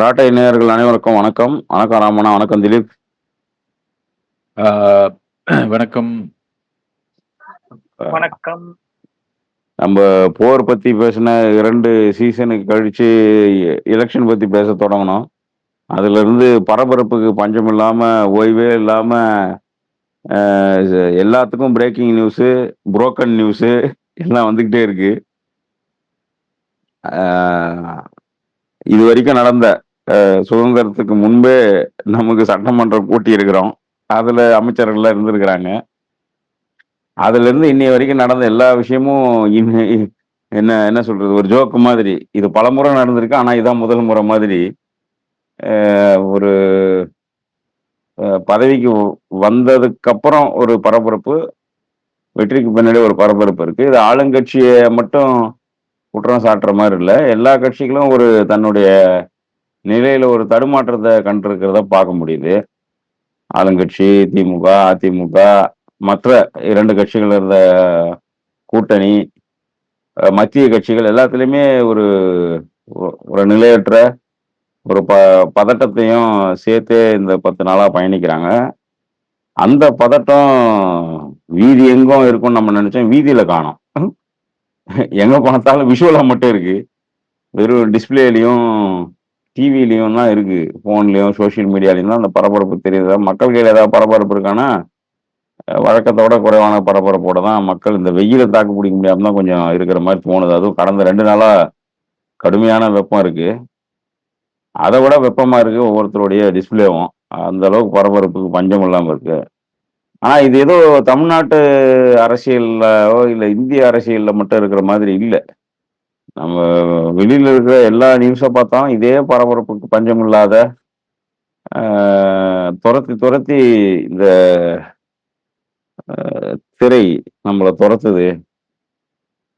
ராட்டை நேயர்கள் அனைவருக்கும் வணக்கம். வணக்கம் ராமண்ணா, வணக்கம் திலீப். ஆ, வணக்கம். வணக்கம். நம்ம போர் பத்தி பேசின 2 சீசனுக்கு கழிச்சு எலெக்ஷன் பத்தி பேச தொடங்கணும். அதுல இருந்து பரபரப்புக்கு பஞ்சம் இல்லாம, ஓய்வே இல்லாம எல்லாத்துக்கும் பிரேக்கிங் நியூஸு, புரோக்கன் நியூஸு எல்லாம் வந்துகிட்டே இருக்கு. இது வரைக்கும் நடந்த சுதந்திரத்துக்கு முன்பே நமக்கு சட்டமன்றம் கூட்டி இருக்கிறோம். அதுல அமைச்சர்கள்லாம் இருந்திருக்கிறாங்க. அதுல இருந்து இன்னைய வரைக்கும் நடந்த எல்லா விஷயமும் என்ன என்ன சொல்றது, ஒரு ஜோக்கு மாதிரி. இது பலமுறை நடந்திருக்கு, ஆனா இதான் முதல் முறை மாதிரி. ஒரு பதவிக்கு வந்ததுக்கு அப்புறம் ஒரு பரபரப்பு, வெற்றிக்கு பின்னாடி ஒரு பரபரப்பு இருக்கு. இது ஆளுங்கட்சியை மட்டும் குற்றம் சாட்டுற மாதிரி இல்லை, எல்லா கட்சிகளும் ஒரு தன்னுடைய நிலையில ஒரு தடுமாற்றத்தை கண்டிருக்கிறத பார்க்க முடியுது. ஆளுங்கட்சி திமுக, அதிமுக, மற்ற 2 கட்சிகள் இருந்த கூட்டணி, மத்திய கட்சிகள் எல்லாத்துலேயுமே ஒரு ஒரு நிலையற்ற ஒரு பதட்டத்தையும் சேர்த்தே இந்த 10 நாளாக பயணிக்கிறாங்க. அந்த பதட்டம் வீதி எங்கும் இருக்கும்னு நம்ம நினைச்சோம், வீதியில காணோம். எங்க பார்த்தாலும் விஷுவலா மட்டும் இருக்கு. வெறும் டிஸ்பிளேலையும் டிவிலையும் தான் இருக்கு, போன்லயும் சோசியல் மீடியாலையும் தான் அந்த பரபரப்பு தெரியுது. மக்கள் கையில் ஏதாவது பரபரப்பு இருக்கானா வழக்கத்தோட குறைவான பரபரப்போட தான் மக்கள் இந்த வெயிலை தாக்கு பிடிக்க முடியாம தான் கொஞ்சம் இருக்கிற மாதிரி தோணுது. அதுவும் கடந்த 2 நாளா கடுமையான வெப்பம் இருக்கு. அதை விட வெப்பமா இருக்கு ஒவ்வொருத்தருடைய டிஸ்பிளேவும். அந்த அளவுக்கு பரபரப்புக்கு பஞ்சம் இல்லாம இருக்கு. ஆனா இது ஏதோ தமிழ்நாட்டு அரசியல்லோ இல்ல இந்திய அரசியல்ல மட்டும் இருக்கிற மாதிரி இல்லை. நம்ம வெளியில இருக்கிற எல்லா நியூஸை பார்த்தாலும் இதே பரபரப்புக்கு பஞ்சம் இல்லாத, துரத்தி துரத்தி இந்த திரை நம்மளை துரத்துது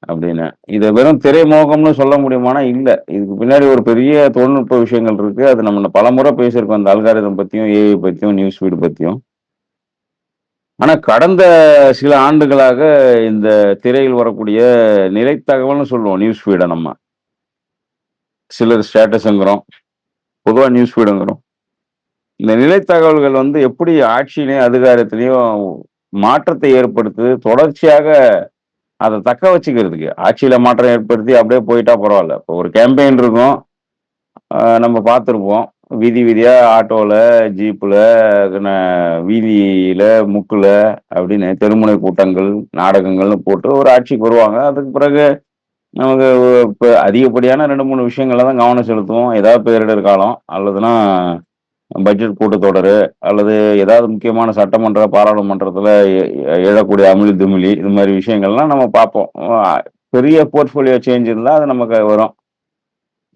அப்படின்னு. இதை வெறும் திரை மோகம்னு சொல்ல முடியுமானா இல்லை. இதுக்கு பின்னாடி ஒரு பெரிய தொழில்நுட்ப விஷயங்கள் இருக்கு. அது நம்ம பலமுறை பேசியிருக்கோம், அந்த அல்காரிதம் பத்தியும், ஏஐ பத்தியும், நியூஸ் ஃபீடு பத்தியும். ஆனா கடந்த சில ஆண்டுகளாக இந்த திரையில் வரக்கூடிய நிலைத்தகவல்னு சொல்லுவோம் நியூஸ் ஃபீடை. நம்ம சிலர் ஸ்டேட்டஸுங்கிறோம், பொதுவாக நியூஸ் ஃபீடுங்கிறோம். இந்த நிலைத்தகவல்கள் வந்து எப்படி ஆட்சியிலையும் அதிகாரத்திலையும் மாற்றத்தை ஏற்படுத்துது, தொடர்ச்சியாக அதை தக்க வச்சுக்கிறதுக்கு. ஆட்சியில மாற்றம் ஏற்படுத்தி அப்படியே போயிட்டா பரவாயில்ல. இப்போ ஒரு கேம்பெயின் இருக்கும், நம்ம பார்த்துருப்போம். வீதி வீதியா ஆட்டோல, ஜீப்புல, வீதியில, முக்குல அப்படின்னு தெருமுனை கூட்டங்கள், நாடகங்கள்னு போட்டு ஒரு ஆட்சிக்கு வருவாங்க. அதுக்கு பிறகு நமக்கு இப்போ அதிகப்படியான 2-3 விஷயங்கள்ல தான் கவனம் செலுத்துவோம். ஏதாவது பேரிடர் காலம், அல்லதுன்னா பட்ஜெட் கூட்டத்தொடர், அல்லது ஏதாவது முக்கியமான சட்டமன்ற பாராளுமன்றத்தில் எழக்கூடிய அமிழ் திமிழி, இது மாதிரி விஷயங்கள்லாம் நம்ம பார்ப்போம். பெரிய போர்ட்ஃபோலியோ சேஞ்ச் இருந்தால் அது நமக்கு வரும்.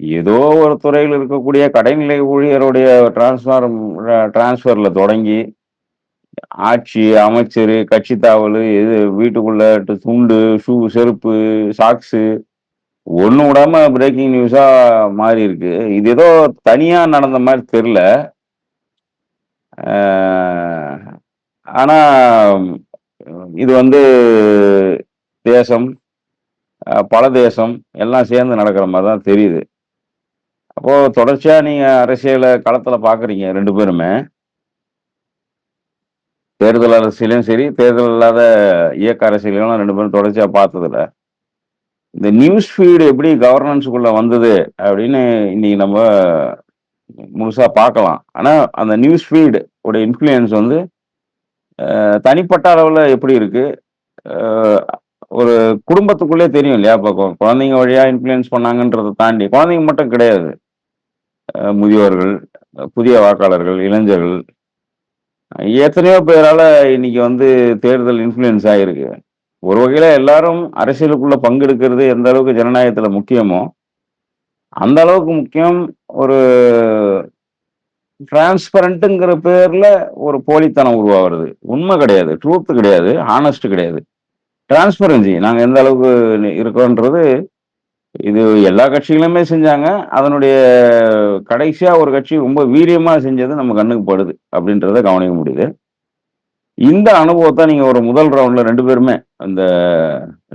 ஏதோ ஒரு துறையில் இருக்கக்கூடிய கடைநிலை ஊழியருடைய டிரான்ஸ்ஃபர்ல தொடங்கி ஆட்சி, அமைச்சர், கட்சி தாவல், இது வீட்டுக்குள்ள துண்டு, ஷூ, செருப்பு, சாக்ஸு ஒண்ணு விடாம பிரேக்கிங் நியூஸா மாறி இருக்கு. இது ஏதோ தனியா நடந்த மாதிரி தெரியல. ஆனா இது வந்து தேசம், பல தேசம் எல்லாம் சேர்ந்து நடக்கிற மாதிரி தான் தெரியுது. அப்போ தொடர்ச்சியா நீங்க அரசியல களத்துல பாக்குறீங்க 2 பேருமே. தேர்தல் அரசியலையும் சரி, தேர்தல் இல்லாத இயக்க அரசியலையும் 2 பேரும் தொடர்ச்சியா பார்த்ததுல இந்த நியூஸ் ஃபீடு எப்படி கவர்னன்ஸுக்குள்ள வந்தது அப்படின்னு இன்னைக்கு நம்ம முழுசா பார்க்கலாம். ஆனா அந்த நியூஸ் ஃபீடு உடைய இன்ஃப்ளூயன்ஸ் வந்து தனிப்பட்ட அளவுல எப்படி இருக்கு, ஒரு குடும்பத்துக்குள்ளே தெரியும் இல்லையா? இப்போ குழந்தைங்க வழியா இன்ஃப்ளூயன்ஸ் பண்ணாங்கன்றதை தாண்டி, குழந்தைங்க மட்டும் கிடையாது, முதியோர்கள், புதிய வாக்காளர்கள், இளைஞர்கள், எத்தனையோ பேரால இன்னைக்கு வந்து தேர்தல் இன்ஃப்ளூயன்ஸ் ஆகிருக்கு. ஒரு வகையில எல்லாரும் அரசியலுக்குள்ள பங்கெடுக்கிறது எந்த அளவுக்கு ஜனநாயகத்துல முக்கியமோ அந்த அளவுக்கு முக்கியம் ஒரு டிரான்ஸ்பரண்ட்டுங்கிற பேர்ல ஒரு போலித்தனம் உருவாகிறது. உண்மை கிடையாது, ட்ரூத் கிடையாது, ஹானஸ்ட் கிடையாது, டிரான்ஸ்பரன்சி நாங்க எந்த அளவுக்கு இருக்கோன்றது. இது எல்லா கட்சிகளுமே செஞ்சாங்க. அதனுடைய கடைசியா ஒரு கட்சி ரொம்ப வீரியமா செஞ்சது நம்ம கண்ணுக்கு படுது அப்படின்றத கவனிக்க முடியுது. இந்த அனுபவத்தை நீங்க ஒரு முதல் ரவுண்ட்ல 2 பேருமே அந்த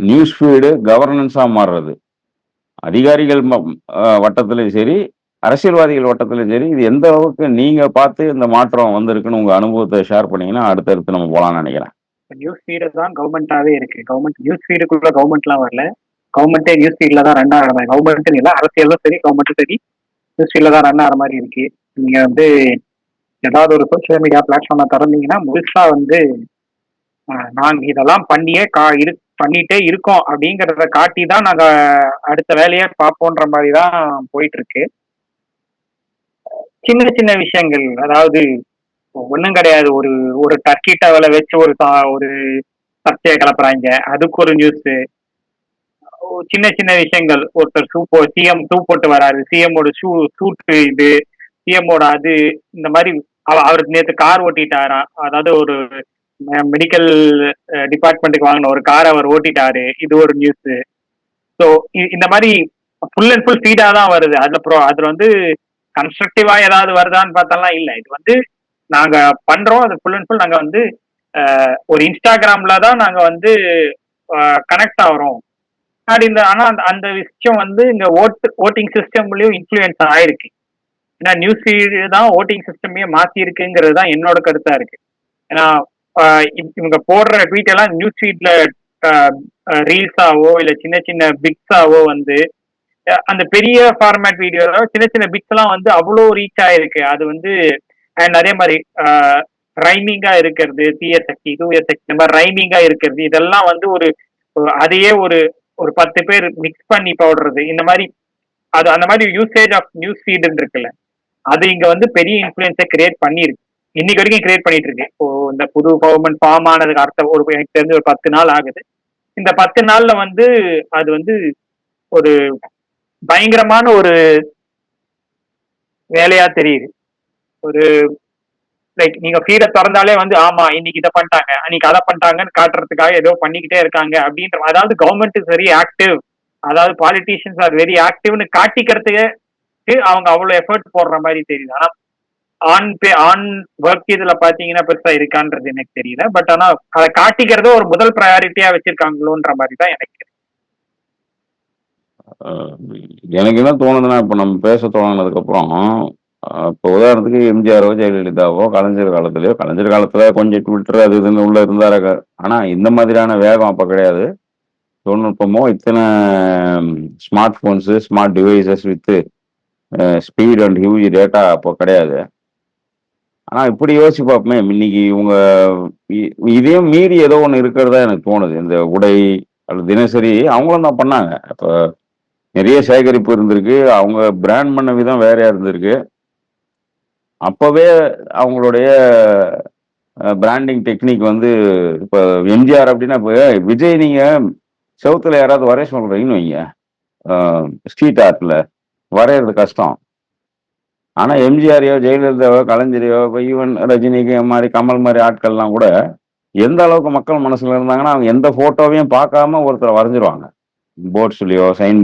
நியூஸ் ஃபீடு கவர்னன்ஸா மாறுறது, அதிகாரிகள் வட்டத்திலையும் சரி, அரசியல்வாதிகள் வட்டத்திலும் சரி, இது எந்த அளவுக்கு நீங்க பார்த்து இந்த மாற்றம் வந்திருக்குன்னு உங்க அனுபவத்த ஷேர் பண்ணீங்கன்னா, அடுத்தடுத்து நம்ம போலாம்னு நெனைக்கிறேன். நியூஸ் ஃபீடு தான் கவர்மெண்ட்டாவே இருக்கு. கவர்மெண்ட் நியூஸ் ஃபீடுக்குள்ள கவர்மெண்ட்லாம் வரல. கவர்மெண்ட்டே நியூஸ் ஃபீட்ல தான் ரன் ஆகுற மாரி. கவர்மெண்ட்ன்னு இல்ல, அரசியலும் சரி, கவர்மெண்ட்டும் சரி, நியூஸ் ஃபீட்ல தான் ரன் ஆகுற மாரி இருக்கு. நீங்க வந்து ஏதாவது ஒரு சோசியல் மீடியா பிளாட்ஃபார்ம திறந்தீங்கன்னா, முழுசா வந்து நாங்க இதெல்லாம் பண்ணிட்டே இருக்கோம் அப்படிங்கிறத காட்டி தான் நாங்க அடுத்த வேலைய பார்ப்போன்ற மாரி தான் போயிட்டு இருக்கு. சின்ன சின்ன விஷயங்கள், அதாவது ஒண்ணும் கிடையாது. ஒரு ஒரு டர்க்கி டவல வச்சு ஒரு சர்ச்சைய கிளப்புறாய்ங்க. அதுக்கு ஒரு நியூஸு. சின்ன சின்ன விஷயங்கள். ஒருத்தர் சிஎம் ஷூ போட்டு வராரு. சிஎம்மோட சூட்டு இது, சிஎம்மோட அது, இந்த மாரி அவருக்கு நேத்து கார் ஓட்டிட்டாராம். அதாவது ஒரு மெடிக்கல் டிபார்ட்மெண்ட்டுக்கு வாங்கின ஒரு கார் அவர் ஓட்டிட்டாரு. இது ஒரு நியூஸ். ஸோ இந்த மாதிரி ஃபுல் அண்ட் ஃபுல் ஃபீடா தான் வருது. அதுல வந்து கன்ஸ்ட்ரக்டிவா ஏதாவது வருதான்னு பார்த்தாலாம் இல்ல. இது வந்து நாங்க பண்றோம். அது ஃபுல் அண்ட் ஃபுல் நாங்க வந்து ஒரு இன்ஸ்டாகிராம்ல தான் நாங்க வந்து கனெக்ட் ஆகிறோம். ஆனா அந்த விஷயம் வந்து இங்க ஓட்டிங் சிஸ்டம்லயும் இன்ஃபுளுயன்ஸ் ஆயிருக்கு. ஏன்னா நியூஸ் ஃபீடு தான் ஓட்டிங் சிஸ்டமே மாத்தி இருக்குங்கிறது தான் என்னோட கருத்தா இருக்கு. ஏன்னா இவங்க போடுற ட்வீட் எல்லாம் நியூஸ் ஃபீட்ல ரீல்ஸாவோ இல்ல சின்ன சின்ன பிட்ஸாவோ வந்து அந்த பெரிய ஃபார்மேட் வீடியோல சின்ன சின்ன பிட்ஸ் எல்லாம் வந்து அவ்வளோ ரீச் ஆயிருக்கு. அது வந்து அண்ட் அதே மாதிரி ரைமிங்கா இருக்கிறது, தீய சக்தி தூய சக்தி, இந்த மாதிரி ரைமிங்கா இருக்கிறது, இதெல்லாம் வந்து அதையே ஒரு 10 பேர் மிக்ஸ் பண்ணி போடுறது, இந்த மாதிரி அது அந்த மாதிரி யூசேஜ் ஆஃப் நியூஸ் ஃபீடுன்னு இருக்குல்ல, அது இங்க வந்து பெரிய இன்ஃபுளுன்ஸை கிரியேட் பண்ணிருக்கு. இன்னைக்கு வரைக்கும் கிரியேட் பண்ணிட்டு இருக்கு. இப்போ இந்த புது கவர்மெண்ட் ஃபார்ம் ஆனதுக்கு எனக்கு தெரிஞ்சு ஒரு 10 நாள் ஆகுது. இந்த 10 நாள்ல வந்து அது வந்து ஒரு பயங்கரமான ஒரு வேலையா தெரியுது. ஒரு லைக் நீங்க ஃபீட திறந்தாலே வந்து ஆமா இன்னைக்கு இதை பண்ணிட்டாங்க, அன்னைக்கு அதை பண்ணிட்டாங்கன்னு காட்டுறதுக்காக ஏதோ பண்ணிக்கிட்டே இருக்காங்க அப்படின்ற, அதாவது கவர்மெண்ட் இஸ் வெரி ஆக்டிவ், அதாவது பாலிட்டிஷியன்ஸ் ஆர் வெரி ஆக்டிவ்னு காட்டிக்கிறதுக்கு அவங்க அவ்வளவு எஃபர்ட் போடுற மாதிரி தெரியுது. ஆனா ஆன் ஒர்க் இதுல பாத்தீங்கன்னா பெருசா இருக்கான்றது எனக்கு தெரியல. பட் ஆனா அதை காட்டிக்கிறத ஒரு முதல் ப்ரையாரிட்டியா வச்சிருக்காங்களோன்ற மாதிரி தான் எனக்கு. எனக்கு என்ன தோணுதுன்னா, இப்ப நம்ம பேச தொடங்கினதுக்கு அப்புறம் இப்போ உதாரணத்துக்கு எம்ஜிஆரோ ஜெயலலிதாவோ கலைஞர் காலத்துல கொஞ்சம் ட்விட்டர் அது இதுன்னு உள்ள இருந்தாரு. ஆனா இந்த மாதிரியான வேகம் அப்ப கிடையாது. தொழில்நுட்பமோ இத்தனை smart bones, smart devices with speed and huge data அப்போ கிடையாது. ஆனா இப்படி யோசிச்சு பார்ப்போமே, இன்னைக்கு இவங்க இதையும் மீறி ஏதோ ஒன்று இருக்கிறதா எனக்கு தோணுது. இந்த உடை அல்லது தினசரி அவங்களும் தான் பண்ணாங்க. இப்போ நிறைய சேகரிப்பு இருந்திருக்கு. அவங்க பிராண்ட் பண்ண விதம் வேறையா இருந்திருக்கு. அப்பவே அவங்களுடைய பிராண்டிங் டெக்னிக் வந்து இப்போ எம்ஜிஆர் அப்படின்னா, இப்போ விஜய் நீங்க செவுத்துல யாராவது வரைய சொல்றீங்கன்னு வைங்க, ஸ்ட்ரீட் ஆர்ட்ல வரைகிறது கஷ்டம். ஆனா எம்ஜிஆரையோ ஜெயலலிதாவோ கலைஞரையோ இப்போ ஈவன் ரஜினிக்கு மாதிரி கமல் மாதிரி ஆட்கள்லாம் கூட எந்த அளவுக்கு மக்கள் மனசுல இருந்தாங்கன்னா, அவங்க எந்த போட்டோவையும் பார்க்காம ஒருத்தரை வரைஞ்சிருவாங்க. போர்ட்ஸ்லயோ சைன்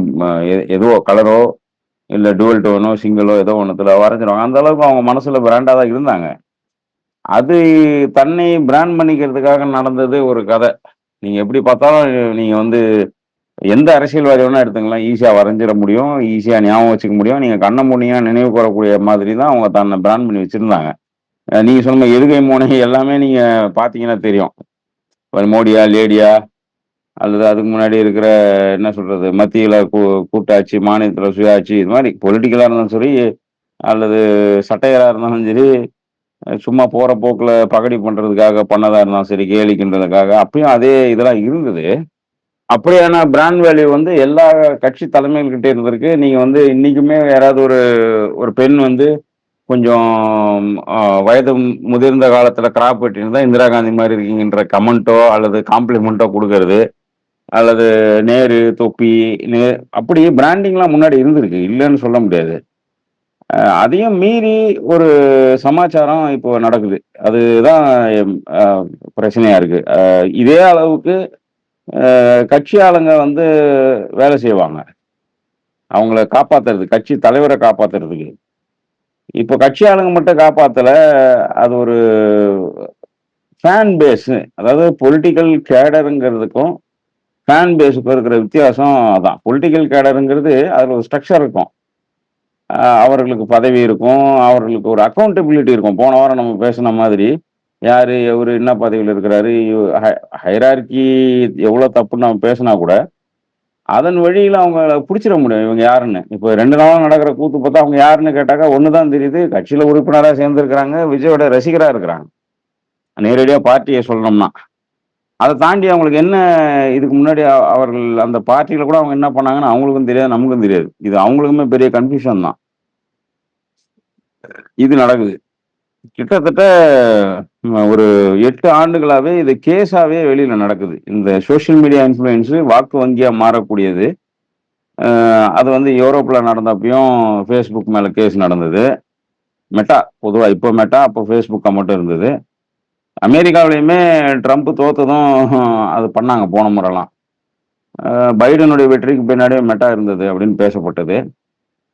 எதுவோ கலரோ இல்ல டுவல் டோனோ சிங்கிளோ ஏதோ ஒன்றுத்துல வரைஞ்சிருவாங்க. அந்த அளவுக்கு அவங்க மனசுல பிராண்டா தான் இருந்தாங்க. அது தன்னை பிராண்ட் பண்ணிக்கிறதுக்காக நடந்தது ஒரு கதை. நீங்க எப்படி பார்த்தாலும் நீங்க வந்து எந்த அரசியல்வாதி வேணா எடுத்துக்கலாம். ஈஸியா வரைஞ்சிட முடியும், ஈஸியா ஞாபகம் வச்சுக்க முடியும். நீங்க கண்ண மூடியா நினைவு கூறக்கூடிய மாதிரி தான் அவங்க தன்னை பிராண்ட் பண்ணி வச்சிருந்தாங்க. நீங்க சொன்ன எதுகை மோனை எல்லாமே நீங்க பாத்தீங்கன்னா தெரியும். மோடியா லேடியா அல்லது அதுக்கு முன்னாடி இருக்கிற என்ன சொல்றது மத்தியில கூட்டாட்சி, மாநிலத்துல சுயாட்சி, இது மாதிரி பொலிட்டிக்கலா இருந்தாலும் சரி அல்லது சட்டையரா இருந்தாலும் சரி, சும்மா போற போக்குல பகடி பண்றதுக்காக பண்ணதா இருந்தாலும் சரி, கேலிக்கின்றதுக்காக அப்பயும் அதே இதெல்லாம் இருந்தது. அப்படியான பிராண்ட் வேல்யூ வந்து எல்லா கட்சி தலைமைகள்கிட்ட இருந்திருக்கு. நீங்க வந்து இன்னைக்குமே யாராவது ஒரு ஒரு பெண் வந்து கொஞ்சம் வயது முதிர்ந்த காலத்துல கிராப் வெட்டியிருந்தா இந்திரா காந்தி மாதிரி இருக்கீங்கன்ற கமெண்ட்டோ அல்லது காம்ப்ளிமெண்ட்டோ கொடுக்கறது, அல்லது நேரு தொப்பி அப்படி பிராண்டிங்லாம் முன்னாடி இருந்திருக்கு, இல்லைன்னு சொல்ல முடியாது. அதையும் மீறி ஒரு சமாச்சாரம் இப்போ நடக்குது. அதுதான் பிரச்சனையா இருக்கு. இதே அளவுக்கு கட்சி ஆளுங்க வந்து வேலை செய்வாங்க அவங்கள காப்பாத்துறது, கட்சி தலைவரை காப்பாத்துறதுக்கு. இப்போ கட்சி ஆளுங்க மட்டும் காப்பாத்தல, அது ஒரு ஃபேன் பேஸ், அதாவது பொலிட்டிக்கல் கேடருங்கிறதுக்கும் ஃபேன் பேஸுக்கும் இருக்கிற வித்தியாசம் அதான். பொலிட்டிக்கல் கேடருங்கிறது அதுல ஒரு ஸ்ட்ரக்சர் இருக்கும். அவர்களுக்கு பதவி இருக்கும், அவர்களுக்கு ஒரு அக்கௌண்டபிலிட்டி இருக்கும். போன வாரம் நம்ம பேசின மாதிரி யாரு எவரு என்ன பதவியில் இருக்கிறாரு, ஹைரார்கி எவ்வளோ தப்புன்னு நம்ம பேசினா கூட அதன் வழியில அவங்கள புடிச்சிட முடியும் இவங்க யாருன்னு. இப்போ 2 நாளா நடக்கிற கூத்து பார்த்தா அவங்க யாருன்னு கேட்டாக்கா ஒண்ணுதான் தெரியுது. கட்சியில உறுப்பினரா சேர்ந்திருக்கிறாங்க. விஜயோட ரசிகரா இருக்கிறாங்க. நேரடியா பார்ட்டிய சொல்லணும்னா. அத தாண்டி அவங்களுக்கு என்ன இதுக்கு முன்னாடி அவர்கள் அந்த பார்ட்டியில கூட அவங்க என்ன பண்ணாங்கன்னு அவங்களுக்கும் தெரியாது, நமக்கும் தெரியாது. இது அவங்களுக்குமே பெரிய கன்ஃப்யூஷன் தான். இது நடக்குது. கிட்டத்தட்ட ஒரு 8 ஆண்டுகளாவே இது கேஸாவே வெளியில நடக்குது. இந்த சோசியல் மீடியா இன்ஃப்ளூயன்ஸ் வாக்கு வங்கியா மாறக்கூடியது. அது வந்து யூரோப்ல நடந்தப்பயும் Facebook மேல கேஸ் நடந்தது. மெட்டா பொதுவா இப்போ மெட்டா, அப்போ Facebookஆ மட்டும் இருந்தது. அமெரிக்காவிலயுமே ட்ரம்ப் தோத்ததும் அது பண்ணாங்க போன முறைலாம். பைடனுடைய வெற்றிக்கு பின்னாடியே மெட்டா இருந்தது அப்படின்னு பேசப்பட்டது.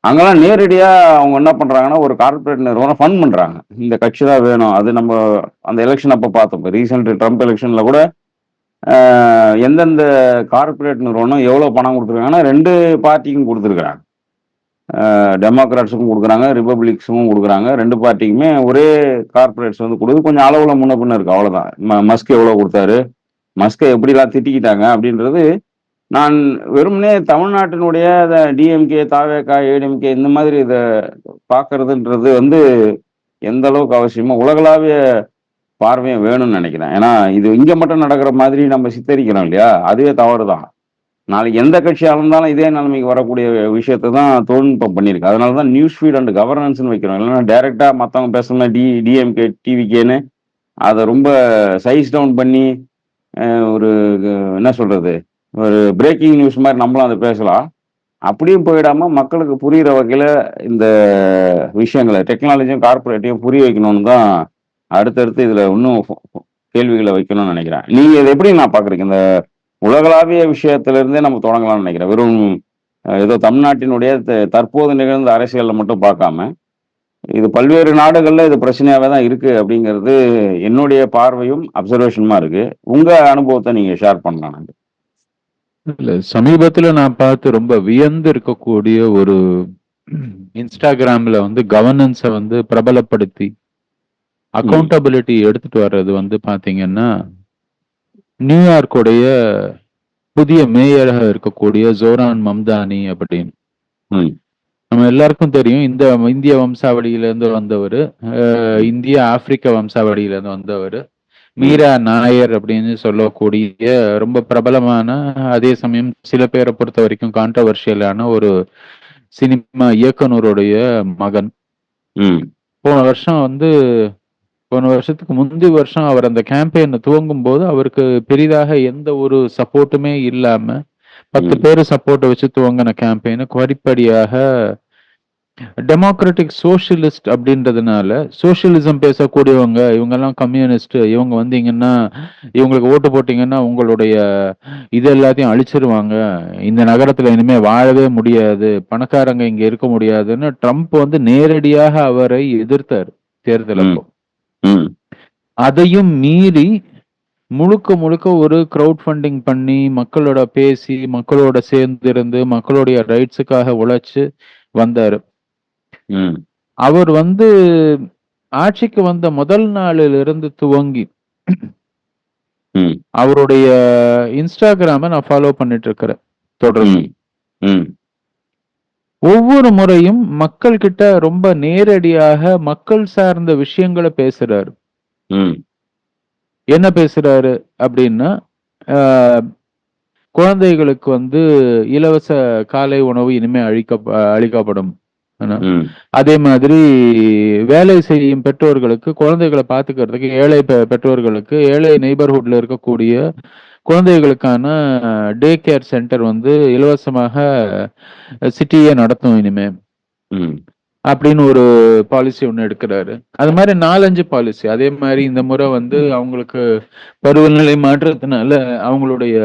அங்கெல்லாம் நேரடியா அவங்க என்ன பண்றாங்கன்னா, ஒரு கார்ப்பரேட் நிறுவனம் ஃபண்ட் பண்றாங்க. இந்த கட்சி தான் வேணும். அது நம்ம அந்த எலெக்ஷன் அப்ப பார்த்தோம். ரீசென்ட் ட்ரம்ப் எலெக்ஷன்ல கூட எந்தெந்த கார்ப்பரேட் நிறுவனம் எவ்வளவு பணம் கொடுத்துருக்காங்கன்னா 2 பார்ட்டிக்கும் கொடுத்துருக்காங்க. டெமோக்ராட்ஸுக்கும் கொடுக்குறாங்க, ரிபப்ளிக்ஸுக்கும் கொடுக்குறாங்க. 2 பார்ட்டிக்குமே ஒரே கார்ப்பரேட்ஸ் வந்து கொடுக்குது. கொஞ்சம் அளவுல முன்ன பின்ன இருக்கு, அவ்வளவுதான். மஸ்க் எவ்வளவு கொடுத்தாரு, மஸ்கை எப்படிலாம் திட்டிக்கிட்டாங்க அப்படின்றது நான் வெறுமனே தமிழ்நாட்டினுடைய டிஎம்கே, தாவேகா, ஏடிஎம்கே இந்த மாதிரி இதை பார்க்கறதுன்றது வந்து எந்த அளவுக்கு அவசியமோ உலகளாவிய பார்வையும் வேணும்னு நினைக்கிறேன். ஏன்னா இது இங்க மட்டும் நடக்கிற மாதிரி நம்ம சித்தரிக்கிறோம் இல்லையா, அதுவே தவறு தான். நாளைக்கு எந்த கட்சியா இருந்தாலும் இதே நிலைமைக்கு வரக்கூடிய விஷயத்தை தான் தொழில்நுட்பம் பண்ணியிருக்கு. அதனால தான் நியூஸ் ஃபீட் அண்ட் கவர்னன்ஸ்னு வைக்கிறோம். இல்லைன்னா டைரக்டா மற்றவங்க பேசணும் டிஎம்கே, டிவிகேன்னு அதை ரொம்ப சைஸ் டவுன் பண்ணி ஒரு என்ன சொல்றது, ஒரு பிரேக்கிங் நியூஸ் மாதிரி நம்மளும் அதை பேசலாம். அப்படியும் போயிடாம மக்களுக்கு புரிகிற வகையில இந்த விஷயங்களை டெக்னாலஜியும் கார்பரேட்டையும் புரிய வைக்கணும்னு தான் அடுத்தடுத்து இதுல இன்னும் கேள்விகளை வைக்கணும்னு நினைக்கிறேன். நீங்க இதை எப்படி நான் பாக்குறீங்க? இந்த உலகளாவிய விஷயத்துல இருந்தே நம்ம தொடங்கலாம்னு நினைக்கிறேன். வெறும் ஏதோ தமிழ்நாட்டினுடைய தற்போது நிகழ்ந்த அரசியல்ல மட்டும் பார்க்காம இது பல்வேறு நாடுகள்ல இது பிரச்சனையாவே தான் இருக்கு அப்படிங்கிறது என்னுடைய பார்வையும் அப்சர்வேஷனுமா இருக்கு. உங்க அனுபவத்தை நீங்க ஷேர் பண்ணலாம். இல்ல, சமீபத்துல நான் பார்த்து ரொம்ப வியந்து இருக்கக்கூடிய ஒரு இன்ஸ்டாகிராம்ல வந்து கவர்னன்ஸை வந்து பிரபலப்படுத்தி அக்கௌண்டபிலிட்டி எடுத்துட்டு வர்றது வந்து பாத்தீங்கன்னா, நியூயார்க்குடைய புதிய மேயராக இருக்கக்கூடிய ஜோரான் மம்தானி அப்படின்னு. நம்ம எல்லாருக்கும் தெரியும், இந்த இந்திய வம்சாவளியிலிருந்து வந்தவர், இந்திய ஆப்பிரிக்க வம்சாவளியிலிருந்து வந்தவர். மீரா நாயர் அப்படின்னு சொல்லக்கூடிய ரொம்ப பிரபலமான, அதே சமயம் சில பேரை பொறுத்த வரைக்கும் கான்ட்ரவர்ஷியலான ஒரு சினிமா இயக்குனருடைய மகன். போன வருஷத்துக்கு முந்தைய வருஷம் அவர் அந்த கேம்பெயினை துவங்கும் போது அவருக்கு பெரிதாக எந்த ஒரு சப்போர்ட்டுமே இல்லாம 10 பேர் சப்போர்ட்டை வச்சு துவங்கின கேம்பெயினை படிப்படியாக டெமோக்ராட்டிக் சோசியலிஸ்ட் அப்படின்றதுனால, சோசியலிசம் பேசக்கூடியவங்க இவங்கெல்லாம் கம்யூனிஸ்ட், இவங்க வந்தீங்கன்னா இவங்களுக்கு ஓட்டு போட்டீங்கன்னா உங்களுடைய இது எல்லாத்தையும் அழிச்சிருவாங்க, இந்த நகரத்துல இனிமே வாழவே முடியாது, பணக்காரங்க இங்க இருக்க முடியாதுன்னு ட்ரம்ப் வந்து நேரடியாக அவரை எதிர்த்தார் தேர்தல் அப்போ. அதையும் மீறி முழுக்க முழுக்க ஒரு கிரவுட் ஃபண்டிங் பண்ணி மக்களோட பேசி மக்களோட சேர்ந்து இருந்து மக்களுடைய ரைட்ஸுக்காக உழைச்சு வந்தாரு. அவர் வந்து ஆட்சிக்கு வந்த முதல் நாளிலிருந்து துவங்கி அவருடைய இன்ஸ்டாகிராம நான் ஃபாலோ பண்ணிட்டு இருக்கிறேன் தொடர்ந்து. ஒவ்வொரு முறையும் மக்கள் கிட்ட ரொம்ப நேரடியாக மக்கள் சார்ந்த விஷயங்களை பேசுறாரு. என்ன பேசுறாரு அப்படின்னா, குழந்தைகளுக்கு வந்து இலவச காலை உணவு இனிமே அளிக்கப்படும். அதே மாதிரி வேலை செய்யும் பெற்றோர்களுக்கு குழந்தைகளை பாத்துக்கிறதுக்கு, ஏழை பெற்றோர்களுக்கு ஏழை நெய்பர்ஹுட்ல இருக்கக்கூடிய குழந்தைகளுக்கான டே கேர் சென்டர் வந்து இலவசமாக சிட்டியே நடத்தும் இனிமே அப்படின்னு ஒரு பாலிசி ஒண்ணு எடுக்கிறாரு. அது மாதிரி 4-5 பாலிசி. அதே மாதிரி இந்த முறை வந்து அவங்களுக்கு பருவநிலை மாற்றத்தினால அவங்களுடைய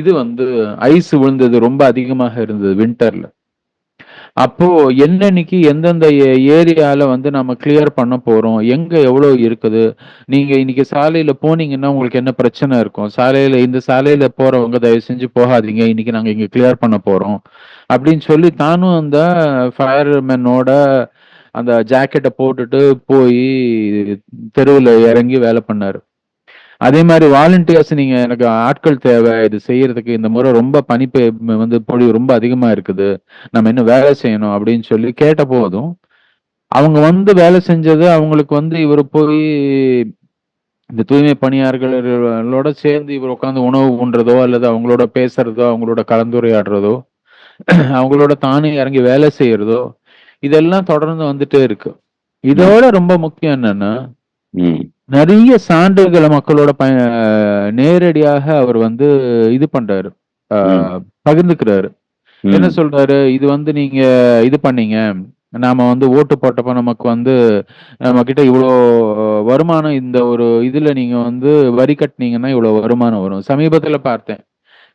இது வந்து ஐஸ் விழுந்தது ரொம்ப அதிகமாக இருந்தது வின்டர்ல. அப்போ என்னன்னைக்கு எந்தெந்த ஏரியால வந்து நம்ம கிளியர் பண்ண போறோம், எங்க எவ்வளவு இருக்குது, நீங்க இன்னைக்கு சாலையில போனீங்கன்னா உங்களுக்கு என்ன பிரச்சனை இருக்கும், இந்த சாலையில போறவங்க தயவு செஞ்சு போகாதீங்க, இன்னைக்கு நாங்க இங்க கிளியர் பண்ண போறோம் அப்படின்னு சொல்லி தானும் அந்த ஃபயர்மேனோட அந்த ஜாக்கெட்டை போட்டுட்டு போய் தெருவில் இறங்கி வேலை பண்ணாரு. அதே மாதிரி வாலண்டியர்ஸ், நீங்க எனக்கு ஆட்கள் தேவை இது செய்யறதுக்கு, இந்த முறை ரொம்ப பனிப்பு வந்து பொழிவு ரொம்ப அதிகமா இருக்குது, நம்ம இன்னும் வேலை செய்யணும் அப்படின்னு சொல்லி கேட்ட போதும் அவங்க வந்து வேலை செஞ்சது அவங்களுக்கு வந்து இவர் போய் இந்த தூய்மை பணியாளர்களோட சேர்ந்து இவர் உட்காந்து உணவு உண்றதோ அல்லது அவங்களோட பேசுறதோ அவங்களோட கலந்துரையாடுறதோ அவங்களோட தானே இறங்கி வேலை செய்யறதோ இதெல்லாம் தொடர்ந்து வந்துட்டே இருக்கு. இதோட ரொம்ப முக்கியம் என்னன்னா நிறைய சான்றுகளை மக்களோட நேரடியாக அவர் வந்து இது பண்றாரு, பகிர்ந்துக்கிறாரு. என்ன சொல்றாரு, இது வந்து நீங்க இது பண்ணீங்க, நாம வந்து ஓட்டு போட்டப்ப நமக்கு வந்து நம்ம கிட்ட இவ்வளோ வருமானம், இந்த ஒரு இதுல நீங்க வந்து வரி கட்டினீங்கன்னா இவ்வளவு வருமானம் வரும். சமீபத்துல பார்த்தேன்,